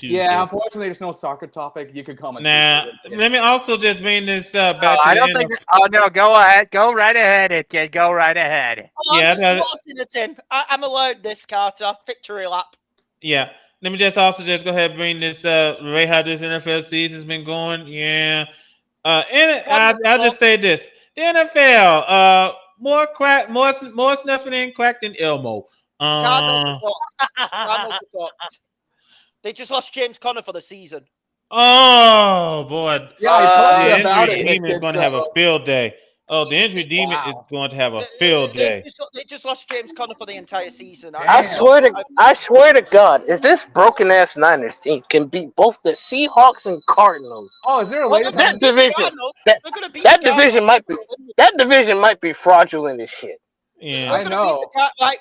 Yeah, unfortunately, there's no soccer topic. You could comment. Now, let me also just bring this back to I the don't end think. of- Oh no, go ahead. Go right ahead, kid. Go right ahead. I'm Yeah, just watching it, Tim. I'm allowed this, Carter. Victory lap. Yeah. Let me just also just go ahead and bring this right how this NFL season's been going. Yeah. I'll just say this. The NFL, more snuffing and crack than Elmo. Cardinals are fucked. They just lost James Conner for the season. Oh boy. Yeah, I posted The about injury it. team is going to have a field day. Oh, the injury demon is going to have a field day. They just lost James Conner for the entire season. I swear to God, if this broken ass Niners team can beat both the Seahawks and Cardinals, Oh, is there a Well, latest? they're that division, They're gonna beat that the Cardinals. division might be fraudulent as shit. Yeah. I know.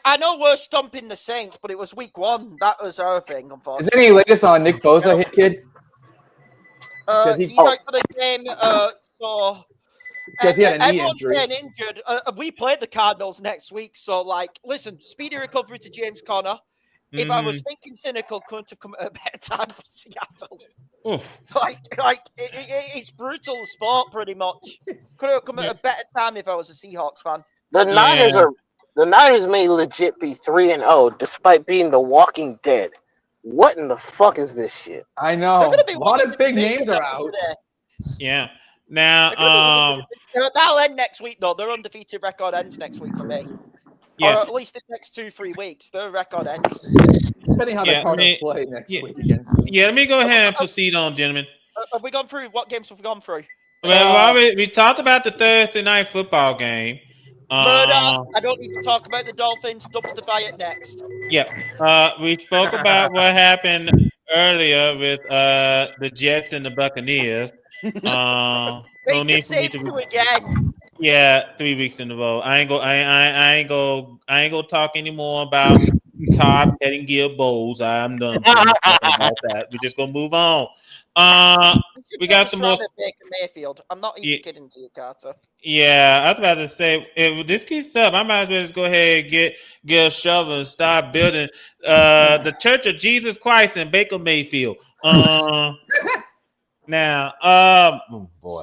I know we're stomping the Saints, but it was week 1. That was our thing, Is unfortunately. there any latest on Nick Bosa hit kid? He's out for the game. So Because he had a knee everyone's injury. getting injured. We played the Cardinals next week, so like, listen, speedy recovery to James Conner. If I was thinking cynical, couldn't have come at a better time for Seattle. Oof. It's brutal sport, pretty much. Could have come at a better time if I was a Seahawks fan. The Niners may legit be 3-0 despite being the Walking Dead. What in the fuck is this shit? I know. A lot of big names are out. Yeah. Now, that'll end next week, though. Their undefeated record ends next week for me. yeah. Or at least the next 2-3 weeks. Their record ends. Depending how the Cardinals play next week against them. Yeah, let me go ahead and proceed on, gentlemen. Have we gone through? What games have we gone through? Well, we talked about the Thursday night football game. Murder. I don't need to talk about the Dolphins. Dumpster fire next. Yeah. We spoke about what happened earlier with the Jets and the Buccaneers. No need for me to again. Yeah, 3 weeks in a row. I ain't go talk anymore about Todd Pettingill Bowls. I'm done about that. We're just gonna move on. We got some more. Baker Mayfield. I'm not even kidding to you, Carter. Yeah, I was about to say, if this keeps up, I might as well just go ahead and get a shovel and start building the Church of Jesus Christ in Baker Mayfield. Now, oh boy,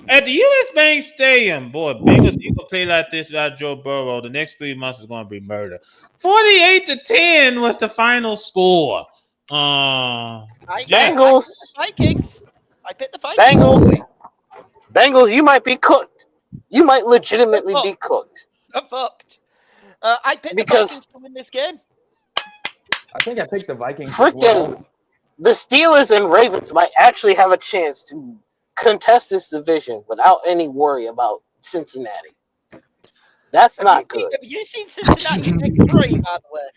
at the U.S. Bank Stadium, boy, Bengals you gonna play like this without Joe Burrow. The next 3 months is gonna be murder. 48-10 was the final score. Bengals. Vikings. I picked the Vikings. Bengals, you might be cooked. You might legitimately be cooked. I'm fucked. I picked the Vikings to win this game. I think I picked the Vikings. Freaking the Steelers and Ravens might actually have a chance to contest this division without any worry about Cincinnati. That's not good. Have you seen Cincinnati's next 3, by the way?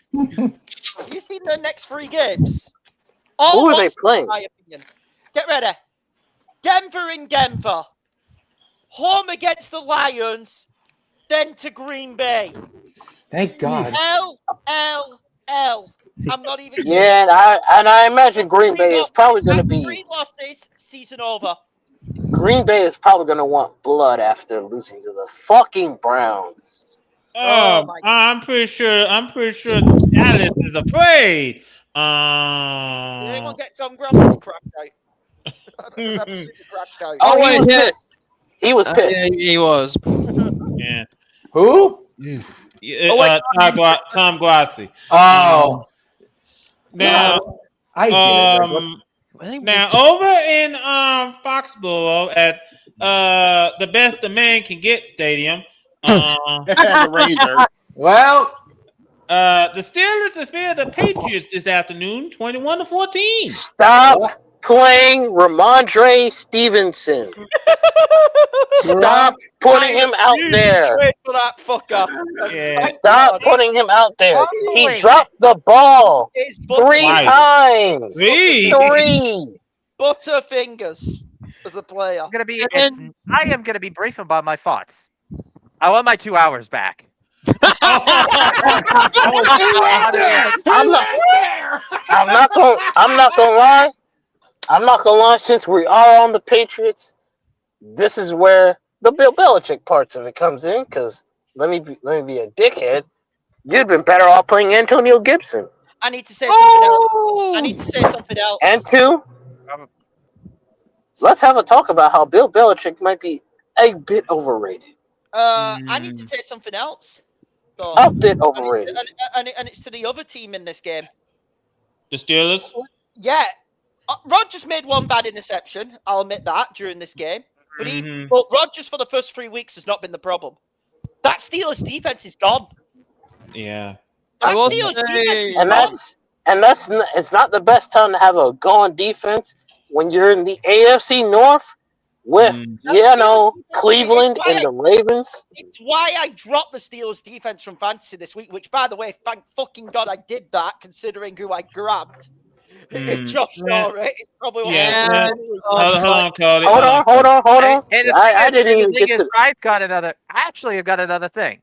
Have you seen their next 3 games? Who are they playing? In my opinion. Get ready. Denver in Denver. Home against the Lions. Then to Green Bay. Thank God. L. I'm not even kidding. Yeah, and I imagine Green Bay is probably going to be 3 losses, season over. Green Bay is probably going to want blood after losing to the fucking Browns. I'm pretty sure Dallas is afraid. Did anyone get Tom Grass's crashed out? Absolutely crashed out. Oh, he was pissed. He was pissed. Yeah, he was. Yeah. Who? Tom Grassi. Oh. Now, I get it. Now over in Foxborough at the Best a Man Can Get Stadium. The Razor. Well, the Steelers defeated the Patriots this afternoon, 21-14. Stop playing Ramondre Stevenson. Stop putting him out there. Trade for that fucker. Yeah. Stop putting him out there. He dropped the ball 3 times. 3. Butterfingers as a player. I am gonna be brief about my thoughts. I want my 2 hours back. I'm not gonna lie. I'm not gonna lie. Since we are on the Patriots, this is where the Bill Belichick parts of it comes in. Because let me be a dickhead. You'd been better off playing Antonio Gibson. I need to say something else. And 2, let's have a talk about how Bill Belichick might be a bit overrated. I need to say something else. A bit overrated. And it's to the other team in this game. The Steelers? Yeah. Rodgers made one bad interception. I'll admit that during this game. But Rodgers for the first 3 weeks has not been the problem. That Steelers defense is gone. Yeah. That Steelers defense is gone. It's not the best time to have a gone defense when you're in the AFC North with Steelers defense- Cleveland it's why and the Ravens. It's why I dropped the Steelers defense from fantasy this week, which, by the way, thank fucking God I did that, considering who I grabbed. If Josh saw it, it's probably what Yeah. And, Hold on, Cody. Hold on. And the I thing didn't even get to. I've got another. Actually, I've got another thing.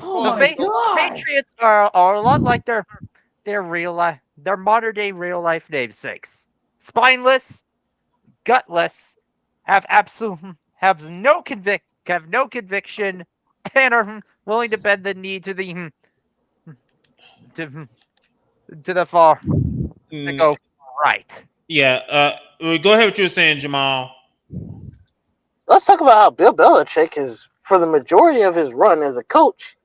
Oh The my God. Patriots are a lot like their real life, their modern day real life namesakes. Spineless, gutless, have no conviction, and are willing to bend the knee to the to the far to go right. Yeah. Go ahead with what you were saying, Jamal. Let's talk about how Bill Belichick is, for the majority of his run as a coach,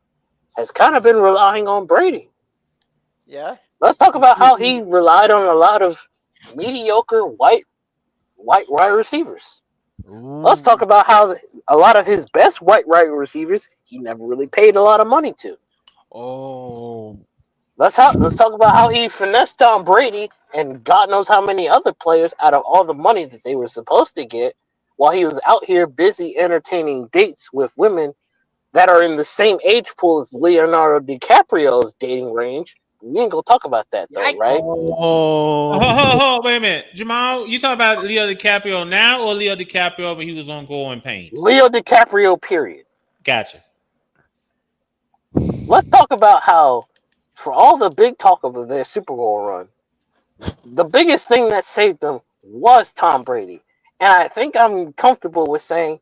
has kind of been relying on Brady. Yeah. Let's talk about how he relied on a lot of mediocre white wide receivers. Let's talk about how a lot of his best white wide receivers he never really paid a lot of money to. Oh. Let's talk about how he finessed Tom Brady and God knows how many other players out of all the money that they were supposed to get while he was out here busy entertaining dates with women that are in the same age pool as Leonardo DiCaprio's dating range. We ain't gonna talk about that though, right? Oh, wait a minute, Jamal. You talking about Leo DiCaprio now or Leo DiCaprio when he was on Growing Pains? Leo DiCaprio, period. Gotcha. Let's talk about how, for all the big talk of their Super Bowl run, the biggest thing that saved them was Tom Brady. And I think I'm comfortable with saying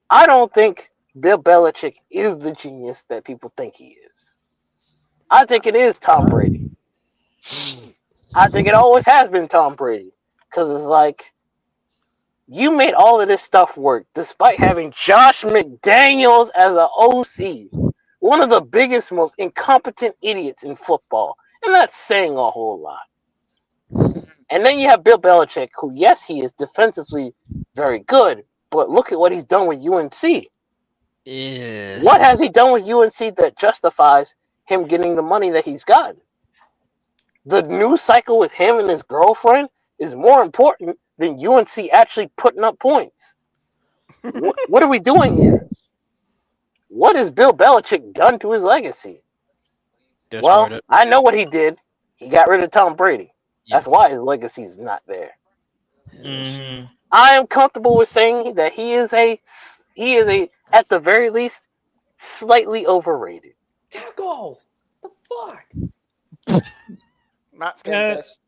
I don't think Bill Belichick is the genius that people think he is. I think it is Tom Brady. I think it always has been Tom Brady. Because it's like, you made all of this stuff work despite having Josh McDaniels as an OC. One of the biggest, most incompetent idiots in football. And that's saying a whole lot. And then you have Bill Belichick, who, yes, he is defensively very good, but look at what he's done with UNC. Yeah. What has he done with UNC that justifies him getting the money that he's gotten? The news cycle with him and his girlfriend is more important than UNC actually putting up points. What are we doing here? What has Bill Belichick done to his legacy? Destroyed it. I know what he did. He got rid of Tom Brady. That's why his legacy is not there. Mm-hmm. I am comfortable with saying that he is a at the very least slightly overrated. Tackle. The fuck? Matt's getting pissed.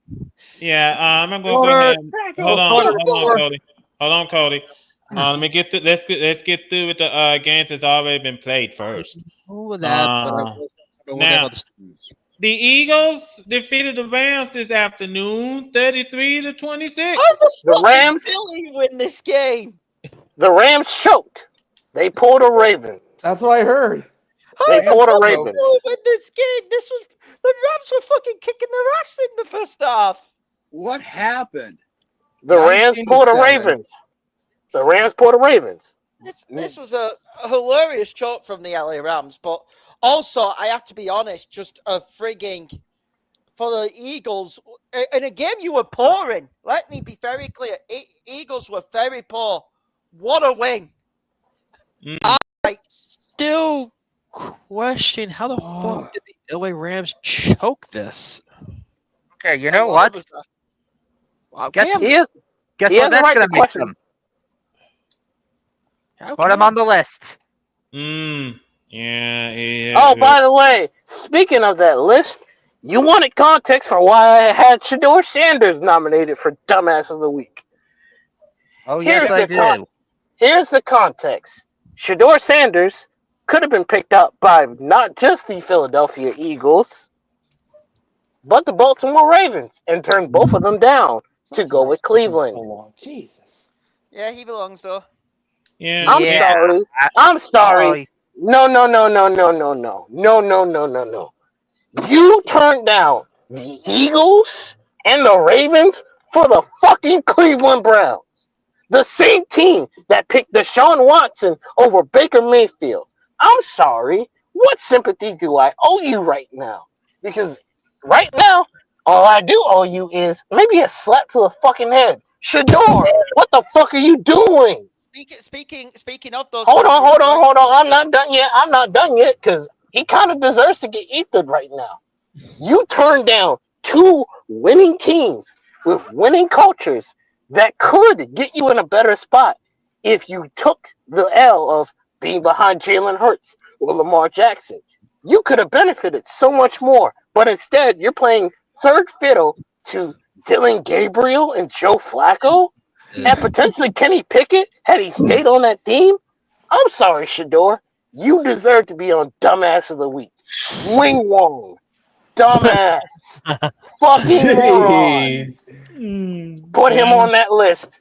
Yeah, I'm gonna go ahead. Hold on, Cody. Let me get through. Let's get through with the games that's already been played first. Oh, that. Now, the Eagles defeated the Rams this afternoon, 33-26. How The Rams Philly win this game? The Rams choked. They pulled a Raven. That's what I heard. They pulled a Raven. Philly win this game. The Rams were fucking kicking their ass in the first half. What happened? The Rams pulled a 19-7. Ravens. The Rams pulled a Ravens. This was a hilarious choke from the LA Rams, but also I have to be honest, just a frigging for the Eagles in a game you were poor in. Let me be very clear: Eagles were very poor. What a win! I still question how the fuck did the LA Rams choke this? Okay, you know what? Guess He has what the that's right gonna to make question. them. Put him on the list. Yeah. Oh, by the way, speaking of that list, you wanted context for why I had Shador Sanders nominated for Dumbass of the Week. Oh, yes, I do. Here's the context. Shador Sanders could have been picked up by not just the Philadelphia Eagles, but the Baltimore Ravens, and turned both of them down to go with Cleveland. Jesus. Yeah, he belongs though. Yeah. I'm sorry. No. You turned down the Eagles and the Ravens for the fucking Cleveland Browns. The same team that picked Deshaun Watson over Baker Mayfield. I'm sorry. What sympathy do I owe you right now? Because right now, all I do owe you is maybe a slap to the fucking head. Shador, what the fuck are you doing? Speaking of those. Hold on. I'm not done yet because he kind of deserves to get ethered right now. You turned down 2 winning teams with winning cultures that could get you in a better spot if you took the L of being behind Jalen Hurts or Lamar Jackson. You could have benefited so much more, but instead you're playing third fiddle to Dylan Gabriel and Joe Flacco and potentially Kenny Pickett had he stayed on that team. I'm sorry, Shador. You deserve to be on Dumbass of the Week. Wing Wong. Dumbass. Fucking moron. Put him on that list.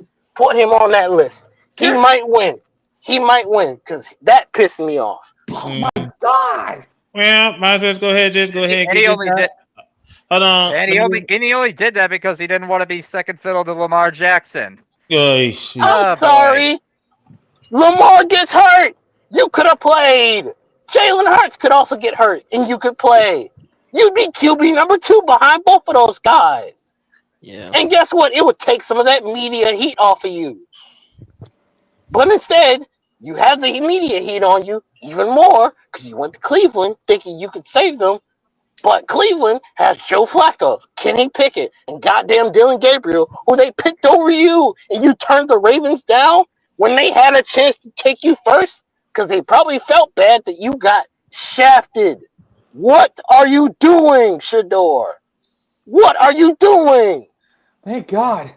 He might win. Because that pissed me off. God. Well, might as well just go ahead and And he get only this did. out. Hold on. And he only did that because he didn't want to be second fiddle to Lamar Jackson. Oh, shit. I'm Oh, sorry. Lamar gets hurt. You could have played. Jalen Hurts could also get hurt, and you could play. You'd be QB number 2 behind both of those guys. Yeah. And guess what? It would take some of that media heat off of you. But instead, you have the media heat on you even more because you went to Cleveland thinking you could save them. But Cleveland has Joe Flacco, Kenny Pickett, and goddamn Dylan Gabriel, who they picked over you, and you turned the Ravens down when they had a chance to take you first because they probably felt bad that you got shafted. What are you doing, Shador? What are you doing? Thank God.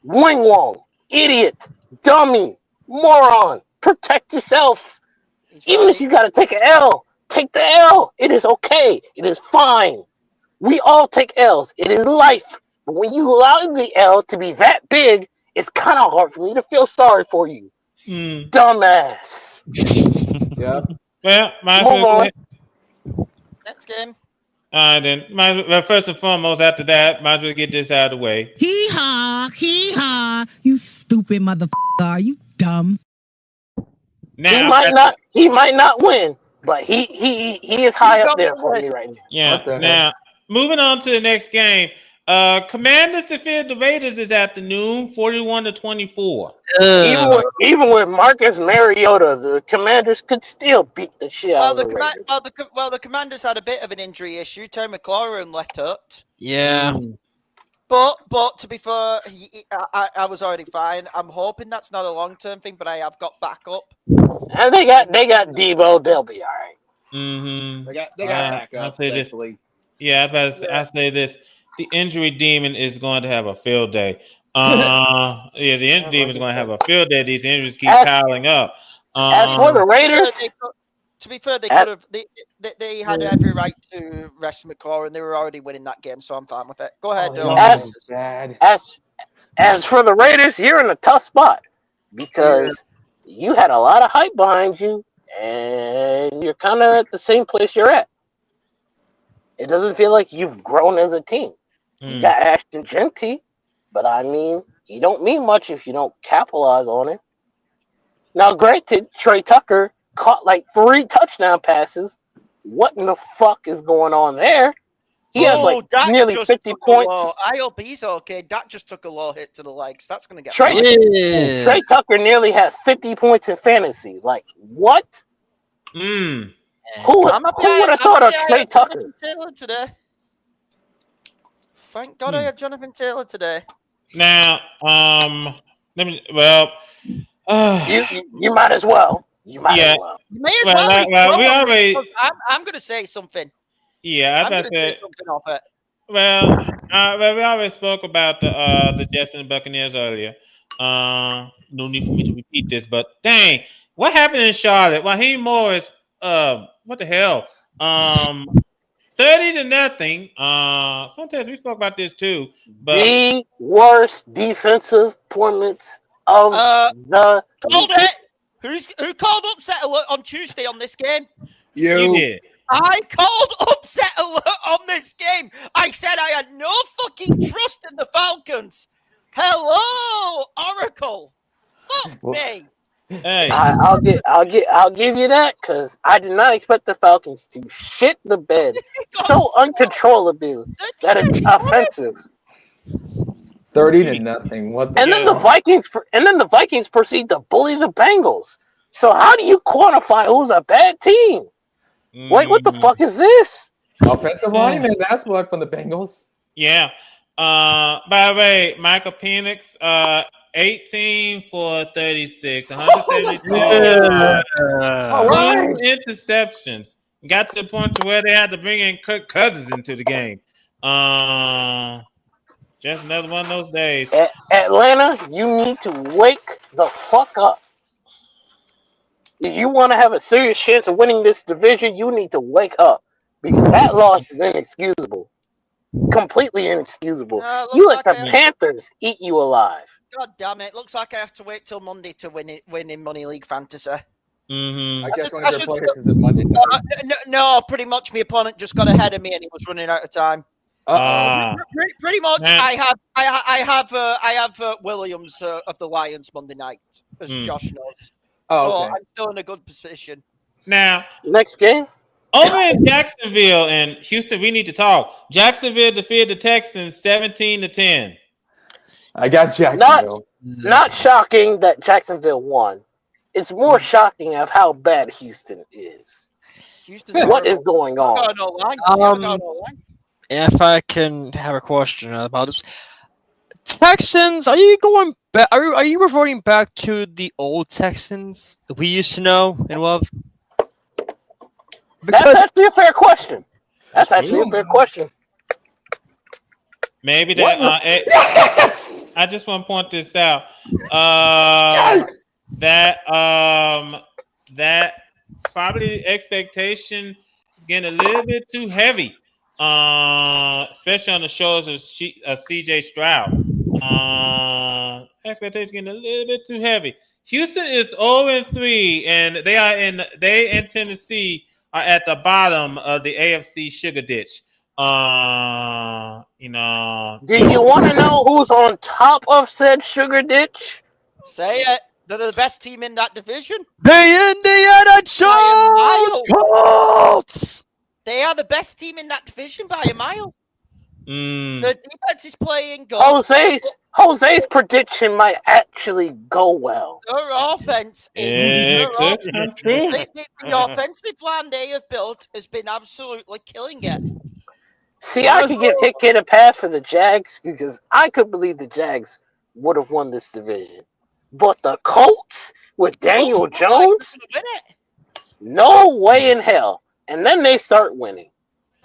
Wing Wong, idiot, dummy, moron. Protect yourself. Even if you got to take an L, take the L. It is okay. It is fine. We all take L's. It is life. But when you allow the L to be that big, it's kind of hard for me to feel sorry for you. Dumbass. Yeah. Well, might as Move well go on. ahead. Next game. Then, well, first and foremost, after that, might as well get this out of the way. Hee haw, you stupid motherfucker. Are you dumb? Now, He might not win, but he is high up there for me right now. Yeah. Now, moving on to the next game. Commanders defeated the Raiders this afternoon, 41-24. Even with Marcus Mariota, the Commanders could still beat the shit out of the Raiders. The Commanders had a bit of an injury issue. Terry McLaurin left hurt. Yeah. But to be fair, I was already fine. I'm hoping that's not a long-term thing, but I have got backup. And they got Debo. They'll be all right. Mm-hmm. They got backup. I'll say this. Yeah, I say this. The injury demon is going to have a field day. The injury demon is going to have a field day. These injuries keep piling up. As for the Raiders, to be fair, they could have. They had every right to rest McLaurin. They were already winning that game, so I'm fine with it. Go ahead, as for the Raiders, you're in a tough spot because you had a lot of hype behind you, and you're kind of at the same place you're at. It doesn't feel like you've grown as a team. You got Ashton Genty, but I mean, you don't mean much if you don't capitalize on it. Now, granted, Trey Tucker caught like 3 touchdown passes. What in the fuck is going on there? He has like nearly 50 points. I hope he's okay. Dak just took a low hit to the legs. That's going to get Trey Tucker nearly has 50 points in fantasy. Like, what? Who would have thought of Trey Tucker? Today. Thank God I had Jonathan Taylor today. Now, let me. Well, you might as well. You may as well. We already. I'm going to say something. Yeah, I'm going to say something off it. Well, we already spoke about the Jets and the Buccaneers earlier. No need for me to repeat this, but dang, what happened in Charlotte? Raheem Morris, what the hell? 30-0. Sometimes we spoke about this too. But the worst defensive performance of the called it. Who called upset alert on Tuesday on this game? You did. I called upset alert on this game. I said I had no fucking trust in the Falcons. Hello, Oracle. Fuck me. Hey. I'll give you that because I did not expect the Falcons to shit the bed so uncontrollably that it's offensive. 30-0. What the And then the Yeah. Vikings proceed to bully the Bengals. So how do you quantify who's a bad team? Wait, what the Mm, fuck is this? offensive lineman? That's what from the Bengals. yeah. By the way, Michael Penix, 18 for 36, 172 yards, All Yeah. two right. interceptions. Got to the point to where they had to bring in Kirk Cousins into the game. Just another one of those days. Atlanta, you need to wake the fuck up. If you want to have a serious chance of winning this division, you need to wake up because that loss is inexcusable, completely inexcusable. Looks You let like the I have, Panthers eat you alive. God damn it! Looks like I have to wait till Monday to win in Money League Fantasy. Mm-hmm. I I guess should- one I of your should players is a Monday night. No, pretty much my opponent just got ahead of me and he was running out of time. Pretty much, Man. I have Williams of the Lions Monday night, as Josh knows. Oh, So okay. I'm still in a good position. Now, Next game. over in Jacksonville and Houston, we need to talk. Jacksonville defeated the Texans 17-10. I got Jacksonville. Not shocking that Jacksonville won. It's more shocking of how bad Houston is. Houston's What is horrible. going on? Got no line. If I can have a question about this, Texans, are you going back? Are you reverting back to the old Texans that we used to know and love? That's actually a fair question. That's actually a fair question. Maybe that. Yes! I just want to point this out. Yes! That probably expectation is getting a little bit too heavy, especially on the shoulders of CJ Stroud. Expectation getting a little bit too heavy. Houston is 0-3, and they and Tennessee are at the bottom of the AFC sugar ditch. Do you want to know who's on top of said sugar ditch? Say it. They're the best team in that division. The Indiana Jones Colts. They are the best team in that division by a mile. Mm. The defense is playing good. Jose's prediction might actually go well. Their offense is True. the offensive line they have built has been absolutely killing it. See, I could give Hickett a pass for the Jags because I could believe the Jags would have won this division. But the Colts with Daniel Jones? No way in hell. And then they start winning.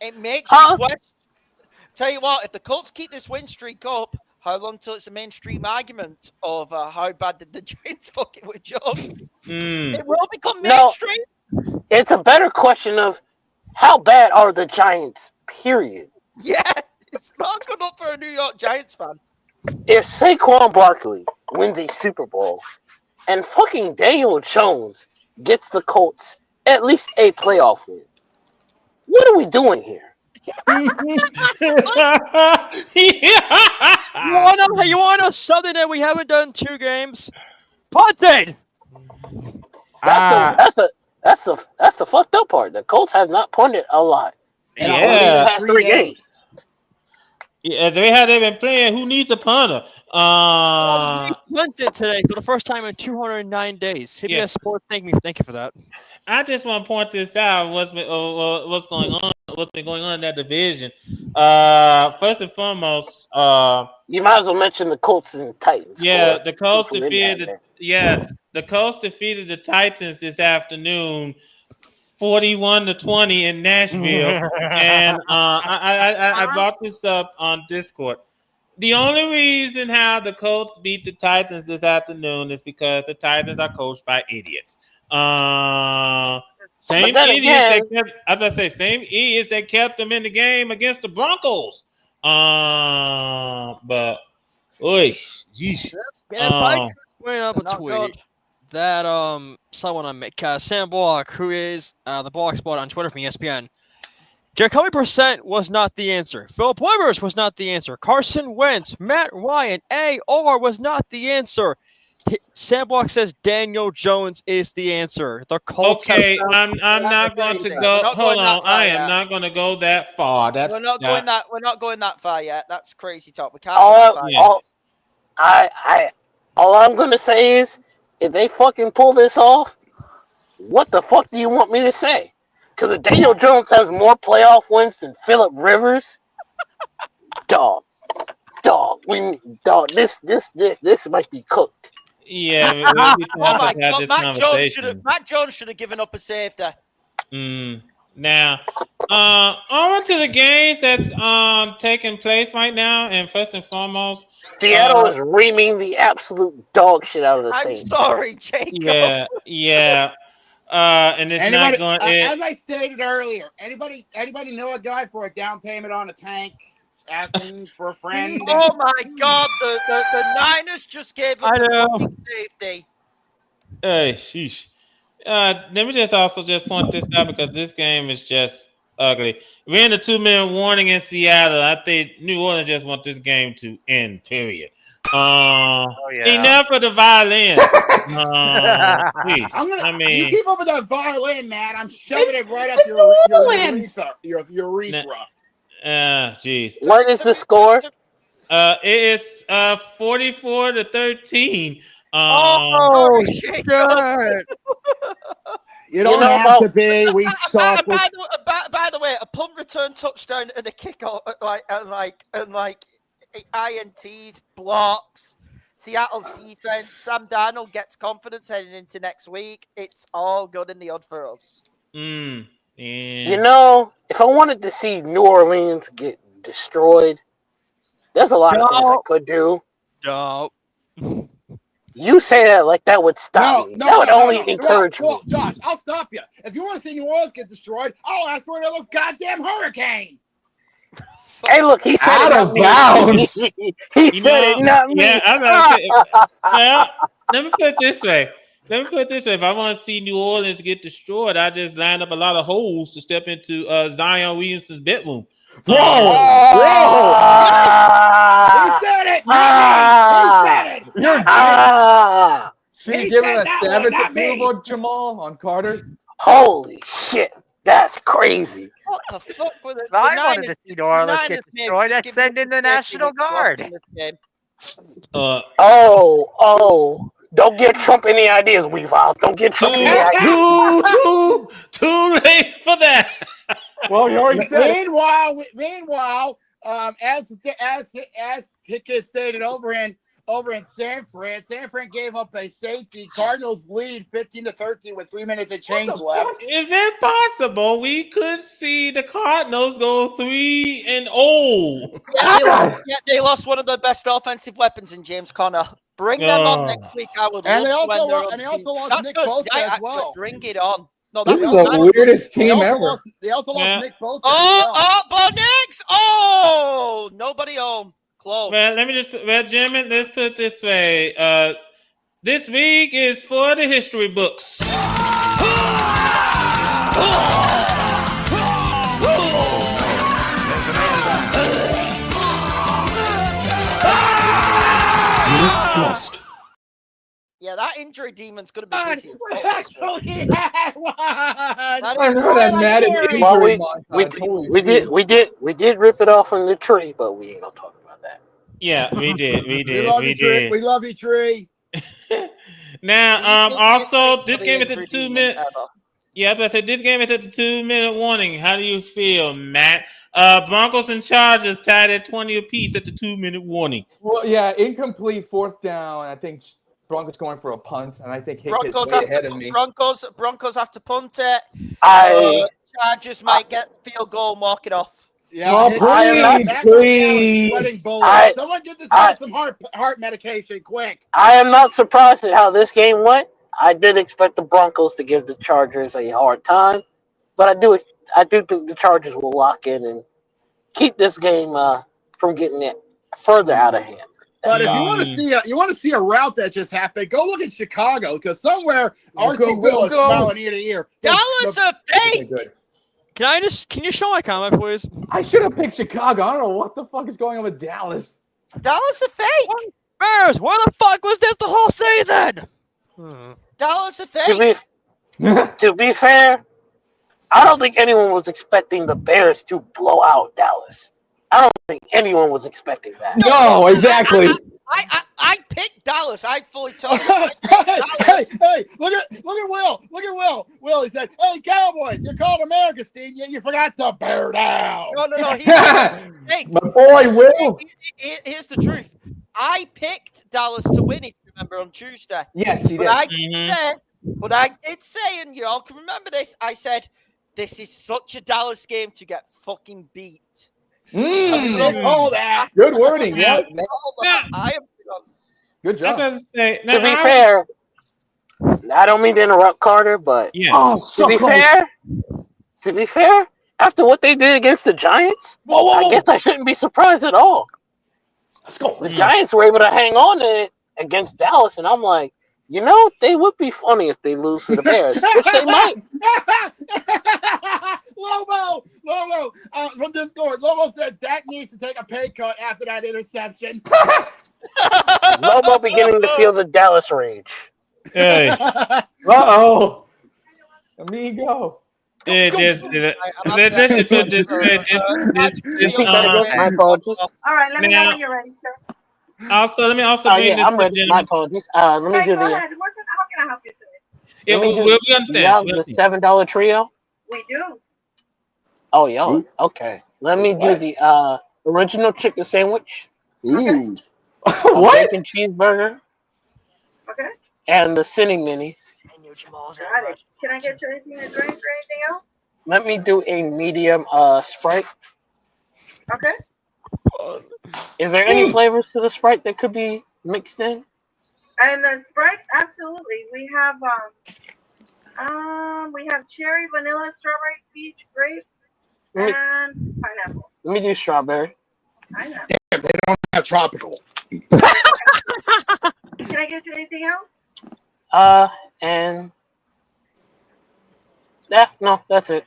It makes you question. Tell you what, if the Colts keep this win streak up, how long till it's a mainstream argument of how bad did the Giants fuck it with Jones? It will become mainstream. No, it's a better question of how bad are the Giants, period. Yeah, it's not good up for a New York Giants fan. If Saquon Barkley wins a Super Bowl and fucking Daniel Jones gets the Colts at least a playoff win, what are we doing here? You want to know something that we haven't done 2 games? Punted. That's the fucked up part. The Colts have not punted a lot. And only in the past 3 games. Yeah, they've been playing. Who needs a punter? We punted today for the first time in 209 days. CBS Sports, thank you for that. I just want to point this out. What's been going on? What's been going on in that division? First and foremost, you might as well mention the Colts and Titans. Yeah, the Colts defeated. The Colts defeated the Titans this afternoon, 41-20 in Nashville, and I brought this up on Discord. The only reason how the Colts beat the Titans this afternoon is because the Titans are coached by idiots. Same idiots that kept them in the game against the Broncos. But yeesh. And if I could bring up a tweet that someone on Sam Bullock, who is the Bullock Spot on Twitter from ESPN, Jacoby Brissett was not the answer. Philip Rivers was not the answer. Carson Wentz, Matt Ryan, AR was not the answer. Sam Block says Daniel Jones is the answer. The Colts. Okay, I'm not going to go. Hold on, I am not going to go that far. We're not going that far yet. That's crazy talk. We can't. All I'm gonna say is, if they fucking pull this off, what the fuck do you want me to say? Because if Daniel Jones has more playoff wins than Phillip Rivers, dog, this might be cooked. Yeah, we Oh have my to have God, this Matt Jones should have given up a safety. Now, on to the games that's taking place right now, and first and foremost, Seattle is reaming the absolute dog shit out of the Saints. I'm sorry, Jacob. Yeah. And it's not going. As I stated earlier, anybody know a guy for a down payment on a tank? Asking for a friend. Oh my God, the Niners just gave up a fucking safety. Hey, sheesh. Let me just also just point this out because this game is just ugly. We're in the 2-minute warning in Seattle. I think New Orleans just want this game to end. Period. Enough of the violin. You keep up with that violin, man. I'm shoving it right up your urethra. Jeez. What is the score? It is 44-13. Oh shit! You don't have to be. We suck. By the way, a punt return touchdown and a kickoff, like INTs, blocks. Seattle's defense. Sam Darnold gets confidence heading into next week. It's all good in the odd for us. Yeah. You know, if I wanted to see New Orleans get destroyed, there's a lot of things I could do. No. You say that like that would stop me. That would only encourage me. Josh, I'll stop you. If you want to see New Orleans get destroyed, I'll ask for another goddamn hurricane. Hey, look, he said out it, of bounds. He said it, not me. Yeah, I'm gonna say, well, let me put it this way. If I want to see New Orleans get destroyed, I just line up a lot of holes to step into Zion Williamson's bedroom. He said it. He said it. Should you give him a savage approval, Jamal, on Carter? Holy shit, that's crazy. What the fuck with it? I wanted to see New Orleans get destroyed. I'd send in the National Guard. Don't get Trump any ideas, Weavile. Don't get Trump any ideas. Too late for that. Well, you already said it. Meanwhile, as Ticket stated over in San Fran gave up a safety. Cardinals lead 15-13 with 3 minutes of change left. Is it possible we could see the Cardinals go 3-0? Yeah, they lost one of the best offensive weapons in James Conner. Bring them on next week. I would. And they also lost Nick Bosa as well. Bring it on. No, this is the weirdest team ever. They also lost Nick Bosa. Bo Nix! Oh, nobody home. Close. Well, Jimmy, let's put it this way. This week is for the history books. Lost. Yeah, that injury demon's gonna be busy. We actually had one. I'm not that mad at injury montage. We did rip it off from the tree, but we ain't gonna talk about that. Yeah, we did. We love you, Tree. We love you, Tree. Now, also, this game is at the 2 minute. Yeah, I was about to say this game is at the 2 minute warning. How do you feel, Matt? Broncos and Chargers tied at 20 apiece at the 2 minute warning. Well, yeah, incomplete fourth down. I think Broncos going for a punt, and I think Hicks is way ahead of me. Broncos have to punt it. Chargers might get field goal and walk it off. Yeah, please. Someone get this guy some heart medication, quick. I am not surprised at how this game went. I did expect the Broncos to give the Chargers a hard time, but I do think the Chargers will lock in and keep this game from getting it further out of hand. But if you want to see a route that just happened, go look at Chicago, because somewhere RT Will is smiling ear to ear. Dallas a fake. Can you show my comment, please? I should have picked Chicago. I don't know what the fuck is going on with Dallas. Dallas a fake. Bears, where the fuck was this the whole season? Dallas a fake. To be fair, I don't think anyone was expecting the Bears to blow out Dallas. I don't think anyone was expecting that. No, exactly. I picked Dallas. I fully told you. Hey! Look at Will. Look at Will. Will, he said, "Hey, Cowboys, you're called America, Steve. You forgot to bear down." No. Hey, My boy Will. here's the truth. I picked Dallas to win. If you remember on Tuesday. Yes, he did. But I did say, and you all can remember this. I said, "This is such a Dallas game to get fucking beat." All that. Good wording. Yeah. Good job. To be fair, I don't mean to interrupt Carter, but so to be fair, after what they did against the Giants, I guess I shouldn't be surprised at all. Let's go. The Giants were able to hang on to it against Dallas, and I'm like, they would be funny if they lose to the Bears, which they might. Lobo, from Discord. Lobo said Dak needs to take a pay cut after that interception. Lobo beginning to feel the Dallas rage. Hey. Uh-oh. Amigo. My apologies. All right, let me know when you're ready, sir. Also, let me also bring this. I'm ready. My apologies. Let me do go the. ahead. How can I help you today? Yeah, we understand. The $7 trio. We do. Oh, yeah. Okay. Let me do the original chicken sandwich. Ooh. What? Bacon cheeseburger. Okay. And the Cine Minis. Got it. Can I get you anything to drink or anything else? Let me do a medium Sprite. Okay. Is there any flavors to the Sprite that could be mixed in? And the Sprite, absolutely. We have cherry, vanilla, strawberry, peach, grape, and pineapple. Let me do strawberry. Pineapple. Damn, they don't have tropical. Can I get you anything else? And yeah, no, that's it.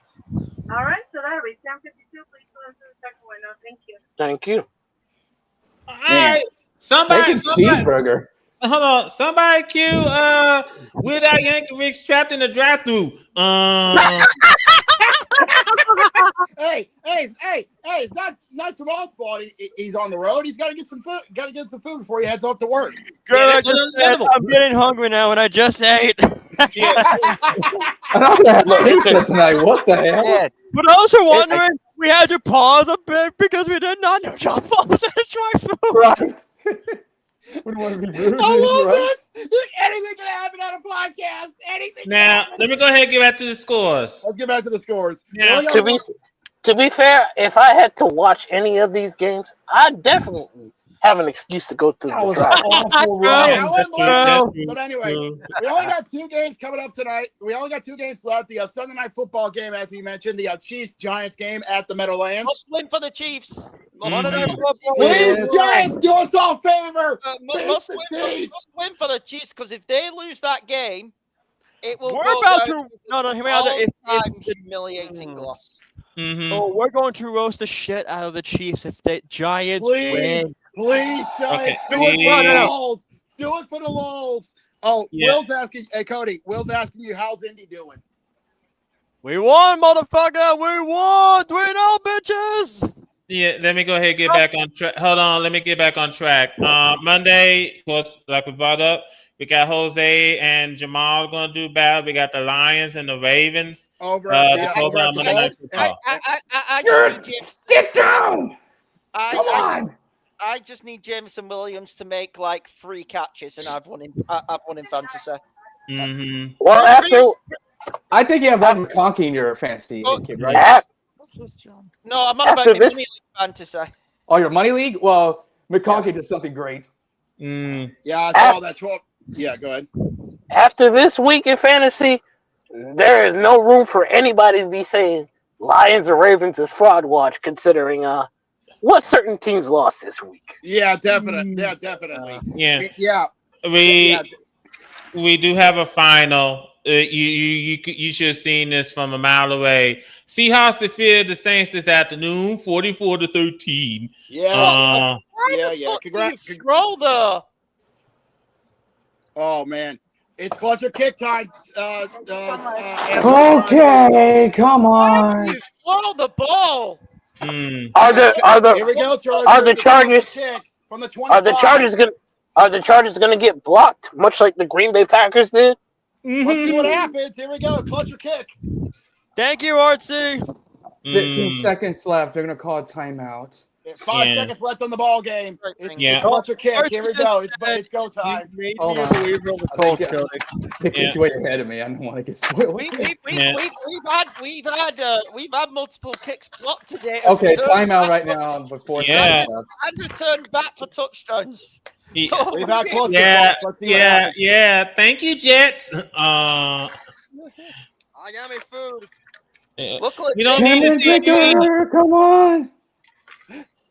All right, so that'll be 10:52. Please go into the second window. Thank you. Thank you. All right, somebody. Cheeseburger. Hold on, somebody cue Weird Al Yankovic's Trapped in the Drive-Thru. Hey! It's not Jamal's fault. He's on the road. He's got to get some food. Got to get some food before he heads off to work. Girl, I'm getting hungry now, and I just ate. I'm not gonna have pizza tonight. What the hell? Yeah. For those who are wondering, we had to pause a bit because we did not know John Paul was in a drive-thru. Right. We don't want to be rude. I love right? this. Anything can happen on a podcast. Anything. Now, let me go ahead and get back to the scores. Let's get back to the scores. Now, To be fair, if I had to watch any of these games, I definitely have an excuse to go through the drive. But anyway, we only got 2 games coming up tonight. We only got 2 games left. The Sunday Night Football game, as we mentioned, the Chiefs-Giants game at the Meadowlands. Must win for the Chiefs. Please, Giants, do us all a favor. Must win for the Chiefs, because if they lose that game, it will We're about to hear me out. Humiliating loss. So we're going to roast the shit out of the Chiefs if the Giants win. Please, Giants, do it for the lulz. Do it for the lulz. Oh, yeah. Will's asking, hey, Cody, Will's asking you, how's Indy doing? We won, motherfucker. We won. 3-0, bitches. Yeah, let me go ahead and get back on track. Hold on, let me get back on track. Monday, of course, like we brought up, we got Jose and Jamal going to do battle. We got the Lions and the Ravens. Over Monday Night Football. Get down! Come on! I just need Jameson Williams to make like 3 catches, and I've won in fantasy. Mm-hmm. Well, I think you have Robert McConkey in your fantasy kid, right? No, I'm not about money league fantasy. Oh, your money league? Well, McConkey did something great. Yeah, I saw that. Yeah, go ahead. After this week in fantasy, there is no room for anybody to be saying Lions or Ravens is fraud watch, considering what certain teams lost this week. Yeah, definitely. Yeah, definitely. Yeah. We do have a final. You should have seen this from a mile away. Seahawks defeated the Saints this afternoon, 44-13. Yeah. Why the fuck do you scroll the? Oh man, it's clutch or kick time. Okay, come on. You follow the ball. Here we go, Chargers. Are the Chargers gonna? Are the Chargers going to get blocked, much like the Green Bay Packers did? Let's see what happens. Here we go. Clutch or kick. Thank you, Artsy. 15 seconds left. They're going to call a timeout. 5 seconds left on the ball game. It's clutch or kick. Here we go. It's go time. Hold on. It's way ahead of me. I don't want to get spoiled. We've had multiple kicks blocked today. Okay, timeout right now before. And returned back for touchdowns. Yeah. We've had close Yeah. Thank you, Jets. I got me food. Luckily, you don't need to see Come on.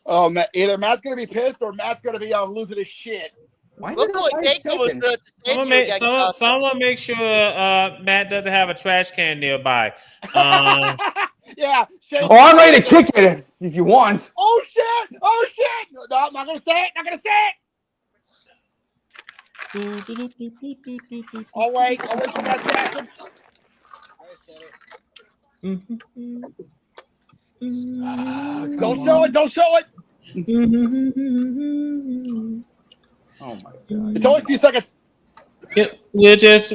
Oh, either Matt's going to be pissed or Matt's going to be losing his shit. Luckily, Baker was there to save you again. Someone make sure Matt doesn't have a trash can nearby. Yeah. Oh, I'm ready to kick it if you want. Oh, shit. No, I'm not going to say it. I'll wait for Matt's reaction. Don't show it. Oh my god! It's only a few seconds. Yeah, we'll just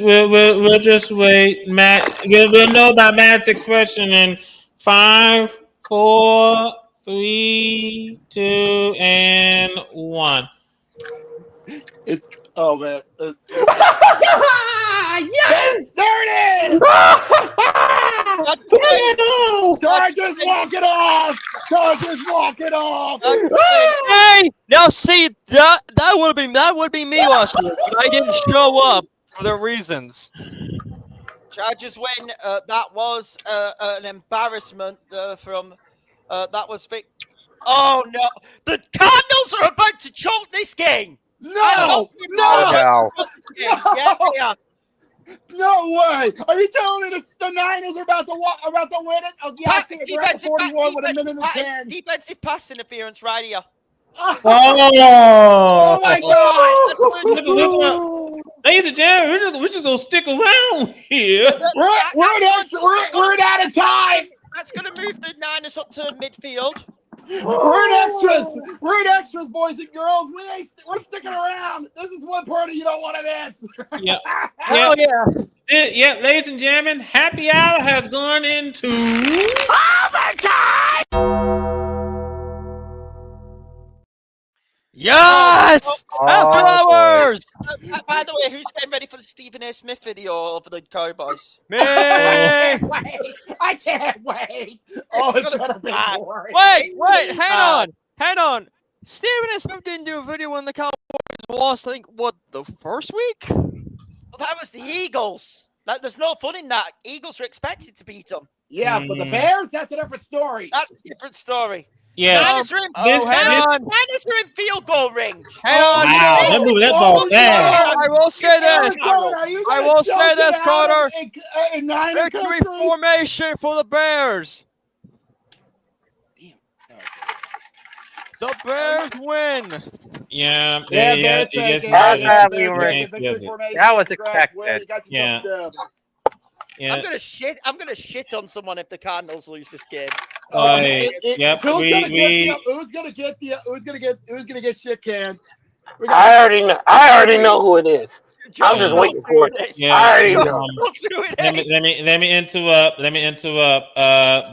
wait, Matt. We'll know about Matt's expression in 5, 4, 3, 2, and 1. It's man. Yes! There it is! Chargers walk it off! Hey! Now see that would be me last week, but I didn't show up for the reasons. Chargers win. That was an embarrassment from that was Vic. Oh no! The Cardinals are about to choke this game. No! Yeah, they are. No way! Are you telling me the Niners are about to win it? Oh, yeah, I see it. We're at 41 with a minute and 10. Defensive pass interference right here. Oh my God! Ladies and gentlemen, we're just gonna stick around here. We're out of time. That's gonna move the Niners up to midfield. We're in extras, boys and girls. We're sticking around. This is one party you don't want to miss. Yeah, ladies and gentlemen, happy hour has gone into overtime. Yes! After hours! By the way, who's getting ready for the Stephen A. Smith video of the Cowboys? Me! I can't wait. Oh, it's gonna be boring. Wait, hang on. Stephen A. Smith didn't do a video when the Cowboys lost, I think, the first week? Well, that was the Eagles. There's no fun in that. Eagles are expected to beat them. Yeah, but the Bears, that's a different story. That's a different story. Yeah. Niners are in field goal range. Hang on. Wow, they're moving that ball fast. I will say this, Carter. Victory formation for the Bears. The Bears win. Yeah. That was expected. Yeah. I'm gonna shit on someone if the Cardinals lose this game. Who's gonna get shit canned? I already know who it is. I'm just waiting for it. Yeah. I already know. Let me interrupt.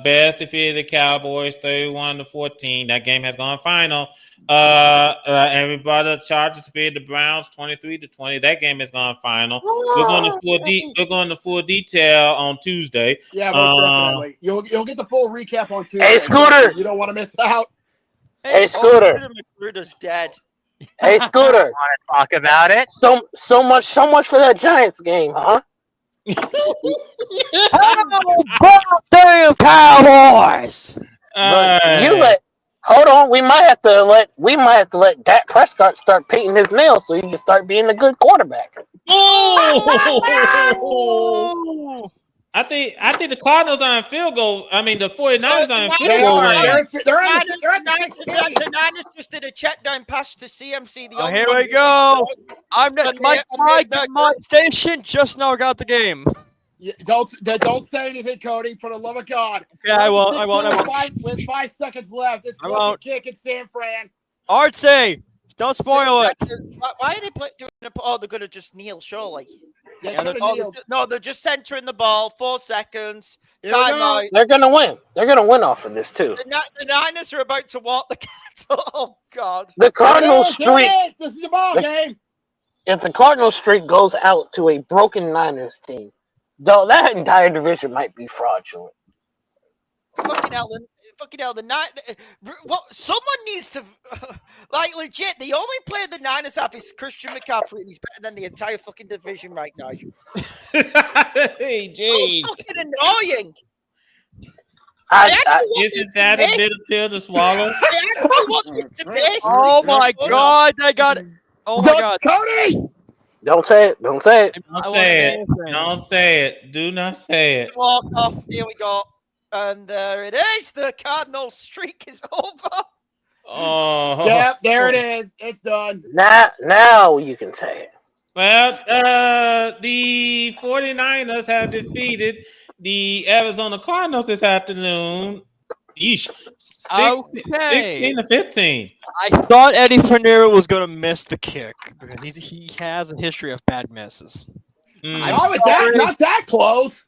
Bears defeated the Cowboys 31-14. That game has gone final. And we brought the Chargers defeated the Browns 23-20. That game has gone final. We're going to full detail on Tuesday. Yeah, most definitely. You'll get the full recap on Tuesday. Hey, Scooter. You don't want to miss out. Hey, Scooter. Magruder's dead. Hey, Scooter. Want to talk about it? So much for that Giants game, huh? Damn Cowboys! Hold on. We might have to let Dak Prescott start painting his nails so he can start being a good quarterback. Oh! I think the Cardinals are in field goal. I mean, the 49ers are in field goal. The Niners just did a check down pass to CMC. Here we go. My station just now got the game. Yeah, don't say anything, Cody. For the love of God. Yeah, I won't. With 5 seconds left, it's clutch kick in San Fran. Artsy, Don't spoil it. Why are they doing it? Oh, they're gonna just kneel, surely. Yeah, They're just centering the ball. 4 seconds. Here we go. Timeout. They're gonna win. They're gonna win off of this too. The Niners are about to walk the cattle. Oh God. The Cardinals streak. This is the ball game. If the Cardinals streak goes out to a broken Niners team, though, that entire division might be fraudulent. Fucking hell, the Niners. What? Someone needs to, like, legit. The only player the Niners have is Christian McCaffrey, and he's better than the entire fucking division right now. Hey, jeez. So fucking annoying. Isn't that a bitter pill to swallow? I actually want this to base. Oh my God, they got it. Oh my God. Cody! Don't say it. Don't say it. Don't say it. Don't say it. Do not say it. Walk off. Here we go. And there it is. The Cardinals streak is over. Oh. Yep, there it is. It's done. Now you can say it. Well, the 49ers have defeated the Arizona Cardinals this afternoon. Yeesh. 16-15. I thought Eddie Pinero was gonna miss the kick because he has a history of bad misses. Not that close.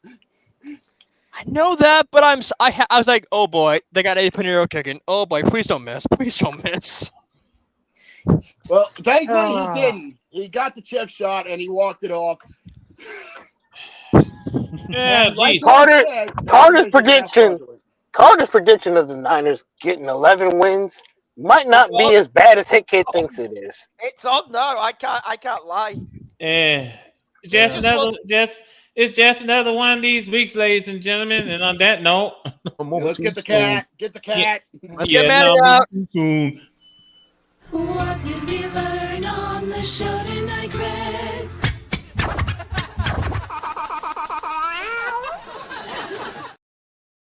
I know that, but I was like, oh boy, they got Eddie Pinero kicking. Oh boy, please don't miss. Please don't miss. Well, thankfully he didn't. He got the chip shot and he walked it off. Yeah, Carter's prediction of the Niners getting 11 wins might not be as bad as Hit Kid thinks it is. It's up now. I can't lie. Yeah. It's just another one of these weeks, ladies and gentlemen. And on that note, let's get the cat. Get the cat. Let's get Matty out. Soon. What did we learn on the show tonight, Greg?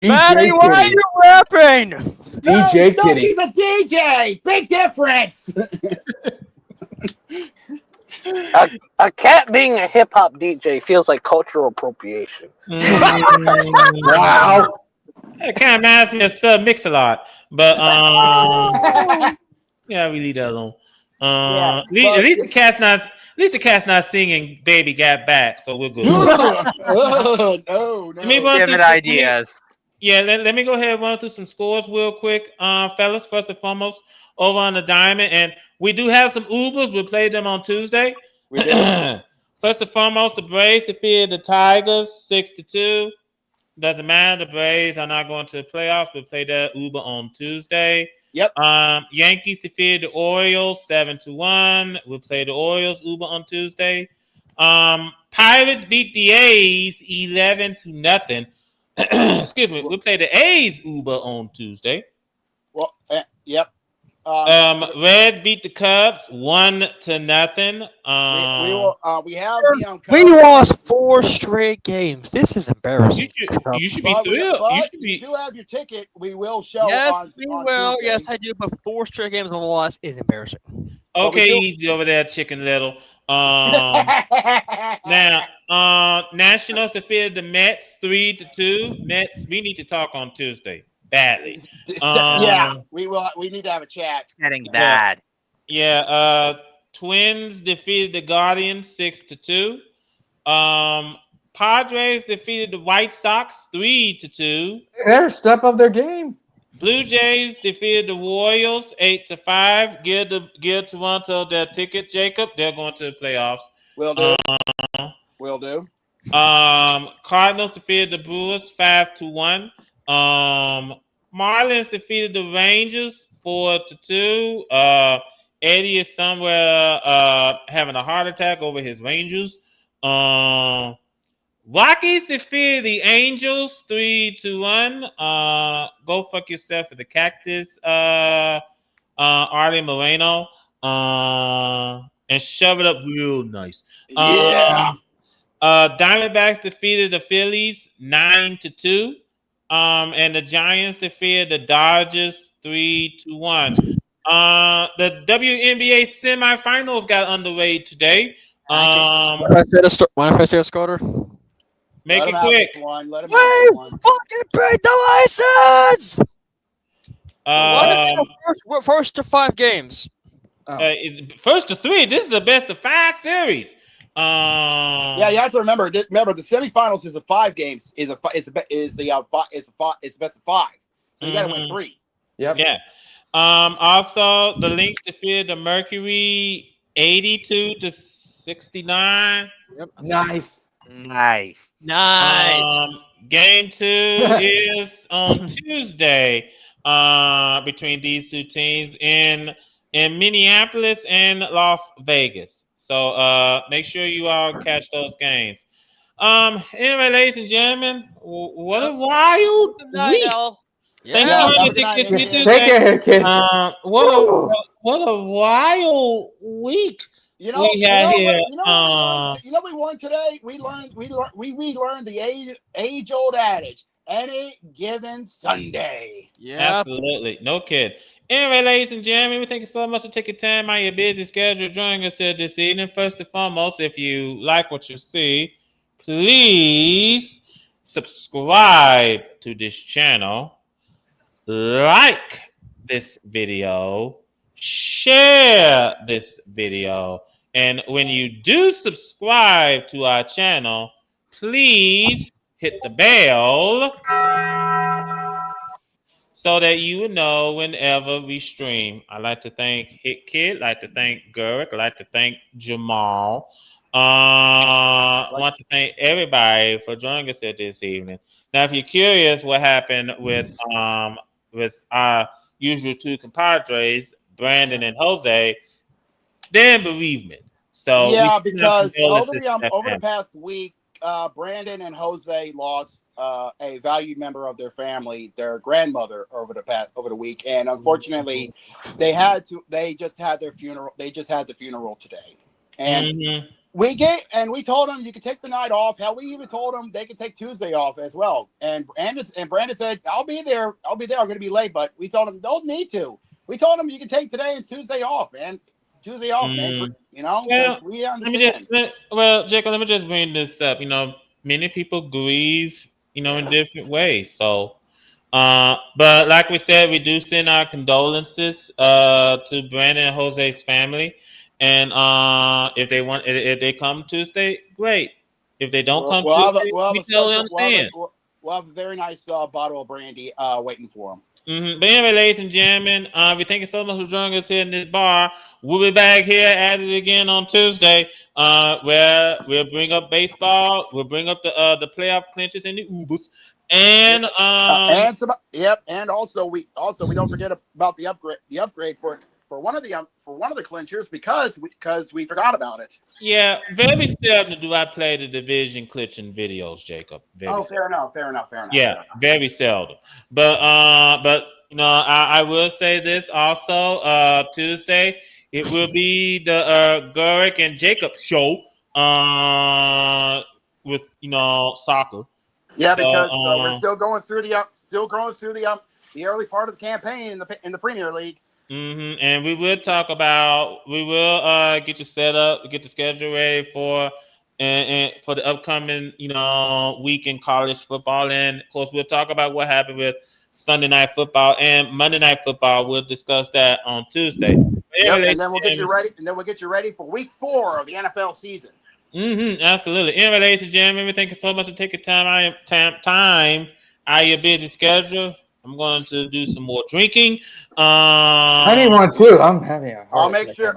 Matty, why are you rapping? DJ no, Kitty. He's a DJ. Big difference. A cat being a hip hop DJ feels like cultural appropriation. Wow. It kind of reminds me of Sub Mix a lot, but yeah, we leave that alone. At least the cat's not singing "Baby Got Back," so we're good. No. Give it ideas. Yeah, let me go ahead and run through some scores real quick, fellas. First and foremost, over on the Diamond, and we do have some Ubers. We'll play them on Tuesday. First and foremost, the Braves defeated the Tigers 6-2. Doesn't matter. The Braves are not going to the playoffs. We'll play the Uber on Tuesday. Yep. Yankees defeated the Orioles 7-1. We'll play the Orioles Uber on Tuesday. Pirates beat the A's 11-0. Excuse me. We'll play the A's Uber on Tuesday. Well, yep. Reds beat the Cubs 1-0. We lost 4 straight games. This is embarrassing. You should be thrilled. You do have your ticket. We will show. Yes, on we will. Tuesday. Yes, I do. But 4 straight games of a loss is embarrassing. Okay, easy over there, Chicken Little. Now, Nationals defeated the Mets 3-2. Mets, we need to talk on Tuesday badly. Yeah, we will. We need to have a chat. It's getting bad. Yeah. Twins defeated the Guardians 6-2. Padres defeated the White Sox 3-2. They're a step of their game. Blue Jays defeated the Royals 8-5. Give Toronto their ticket, Jacob. They're going to the playoffs. Will do. Will do. Cardinals defeated the Brewers 5-1. Marlins defeated the Rangers 4-2. Eddie is somewhere having a heart attack over his Rangers. Rockies defeated the Angels 3-1. Go fuck yourself for the Cactus, Artie Moreno, and shove it up real nice. Yeah. Diamondbacks defeated the Phillies 9-2. And the Giants defeated the Dodgers 3-1. The WNBA semifinals got underway today. When I say a scorer? Make it quick. Wait, fucking break the license! First to 5 games. First to three. This is the best of 5 series. Yeah, you have to remember. Remember, the semifinals is a 5 games. Is the best of 5. So you got to win 3. Yep. Yeah. Also, the Lynx defeated the Mercury 82-69. Yep. Nice. Game 2 is on Tuesday. Between these two teams in Minneapolis and Las Vegas. So make sure you all catch those games. Anyway, ladies and gentlemen, what a wild Night, week. Al. Thank Yeah. you for Good night, listening to Nick. Tuesday. Take care, kid. What a wild week You know, we had here. you know, we learned today. We learned the age-old adage: any given Sunday. Yeah. Absolutely, no kid. Anyway, ladies and gentlemen, we thank you so much for taking time out of your busy schedule joining us here this evening. First and foremost, if you like what you see, please subscribe to this channel, like this video, share this video, and when you do subscribe to our channel, please hit the bell so that you will know whenever we stream. I'd like to thank Hit Kid, I'd like to thank Gurk, I'd like to thank Jamal. I want to thank everybody for joining us here this evening. Now, if you're curious what happened with our usual 2 compadres, Brandon and Jose, they're in bereavement. So yeah, because over the past week, Brandon and Jose lost a valued member of their family, their grandmother, over the week, and unfortunately, they just had their funeral. They just had the funeral today, and we told them you could take the night off. Hell, we even told them they could take Tuesday off as well. And Brandon said, "I'll be there. I'm going to be late," but we told them don't need to. We told them you can take today and Tuesday off, man. Tuesday off, man. You know, well, we understand. Jacob, let me just bring this up. You know, many people grieve, in different ways. So, but like we said, we do send our condolences to Brandon and Jose's family. And if they come Tuesday, great. If they don't come Tuesday, we totally understand. We'll have a very nice bottle of brandy waiting for them. But anyway, ladies and gentlemen, we thank you so much for joining us here in this bar. We'll be back here at it again on Tuesday, where we'll bring up baseball, we'll bring up the playoff clinches and the Ubers, and and also we don't forget about the upgrade for one of the clinchers because we forgot about it. Yeah, very seldom do I play the division clinching videos, Jacob. Fair enough. Yeah, very seldom. But I will say this also. Tuesday it will be the Gurick and Jacob show. With soccer. Yeah, because we're still going through the early part of the campaign in the Premier League. And we will talk about. We will get you set up, get the schedule ready for the upcoming week in college football, and of course we'll talk about what happened with Sunday night football and Monday night football. We'll discuss that on Tuesday. And then we'll get you ready. And then we'll get you ready for week 4 of the NFL season. Absolutely. Anyway, ladies and gentlemen, thank you so much for taking time out of your busy schedule. I'm going to do some more drinking. I need one too. I'm having a I'll make sure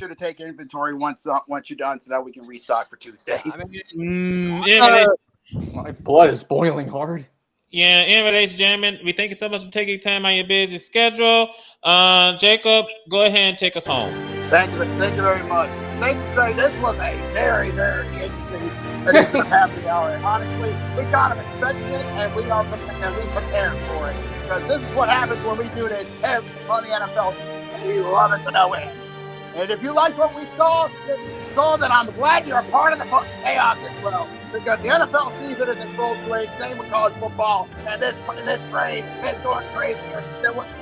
to take inventory once you're done, so that we can restock for Tuesday. My blood is boiling hard. Yeah, anyway, ladies and gentlemen, we thank you so much for taking time out of your busy schedule. Jacob, go ahead and take us home. Thank you very much. Safe to say, this was a very, very interesting edition of Happy Hour. Honestly, we kind of expected it, and we prepared for it, because this is what happens when we do this on the NFL, and we love it to no end. And if you like what we saw, then I'm glad you're a part of the chaos as well, because the NFL season is in full swing. Same with college football, and this train is going crazier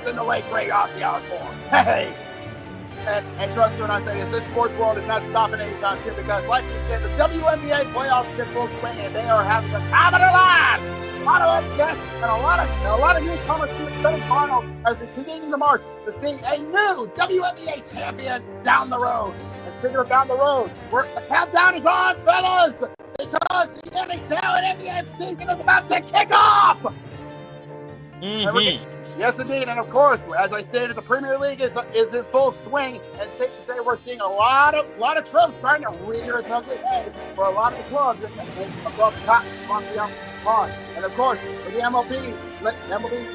than the late great Ozzy Osbourne. Hey. And trust me when I say this, this sports world is not stopping anytime soon because, like we said, the WNBA playoffs are in full swing and they are having the time of their lives. A lot of upsets and a lot of newcomers to the semifinals as we continue to march to see a new WNBA champion down the road. And speaking of down the road, the countdown is on, fellas, because the NHL and NBA season is about to kick off. Yes, indeed, and of course, as I stated, the Premier League is in full swing, and safe to say we're seeing a lot of trophies starting to rear its ugly head for a lot of the clubs across the top on the pond. And of course, for the MLB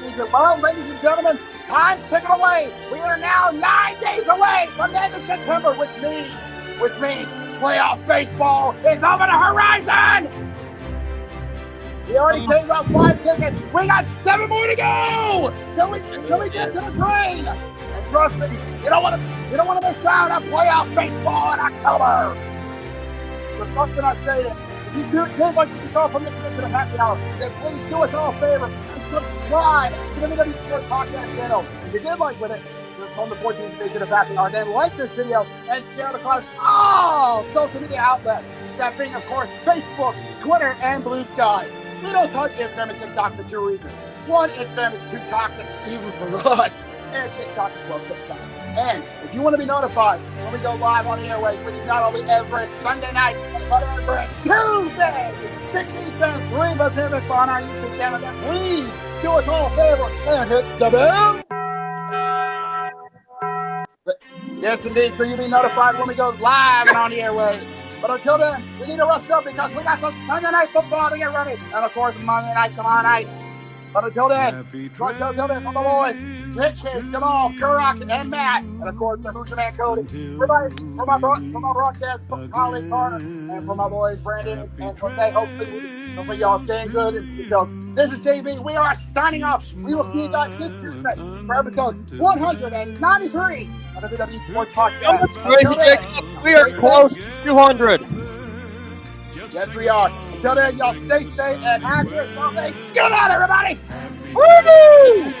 season, well, ladies and gentlemen, time's ticking away. We are now 9 days away from the end of September, which means playoff baseball is over the horizon. We already gave out 5 tickets. We got 7 more to go till we get to the train. And trust me, you don't want to miss out on playoff baseball in October. So trust me when I say it. If you did like what you saw from this edition of Happy Hour, then please do us all a favor and subscribe to the VWU Sports Podcast channel. If you did like with it, from the 14th edition of Happy Hour, then like this video and share it across all social media outlets. That being, of course, Facebook, Twitter, and Blue Sky. We don't touch Instagram and TikTok for 2 reasons. One, Instagram is too toxic, even for us, and TikTok is well sometimes. And if you want to be notified when we go live on the airways, which is not only every Sunday night, but every Tuesday, 6 Eastern, 3 Pacific on our YouTube channel, then please do us all a favor and hit the bell. Yes, indeed, so you'll be notified when we go live and on the airways. But until then, we need to rest up because we got some Sunday night football to get ready. And of course, Monday night tomorrow night. But until then, from the boys, Jitches, Jamal, Kurok, and Matt, and of course, the Hoosier Man Cody. Everybody, from my broadcast colleague Carter, and from my boys Brandon and Jose, hopefully y'all staying good and yourselves. This is JB. We are signing off. We will see you guys this Tuesday for episode 193 of the VWU Sports Podcast. That's crazy, Jacob. We are close to 200. Yes, we are. Until then, y'all stay safe and have yourself a good night, everybody. Woo!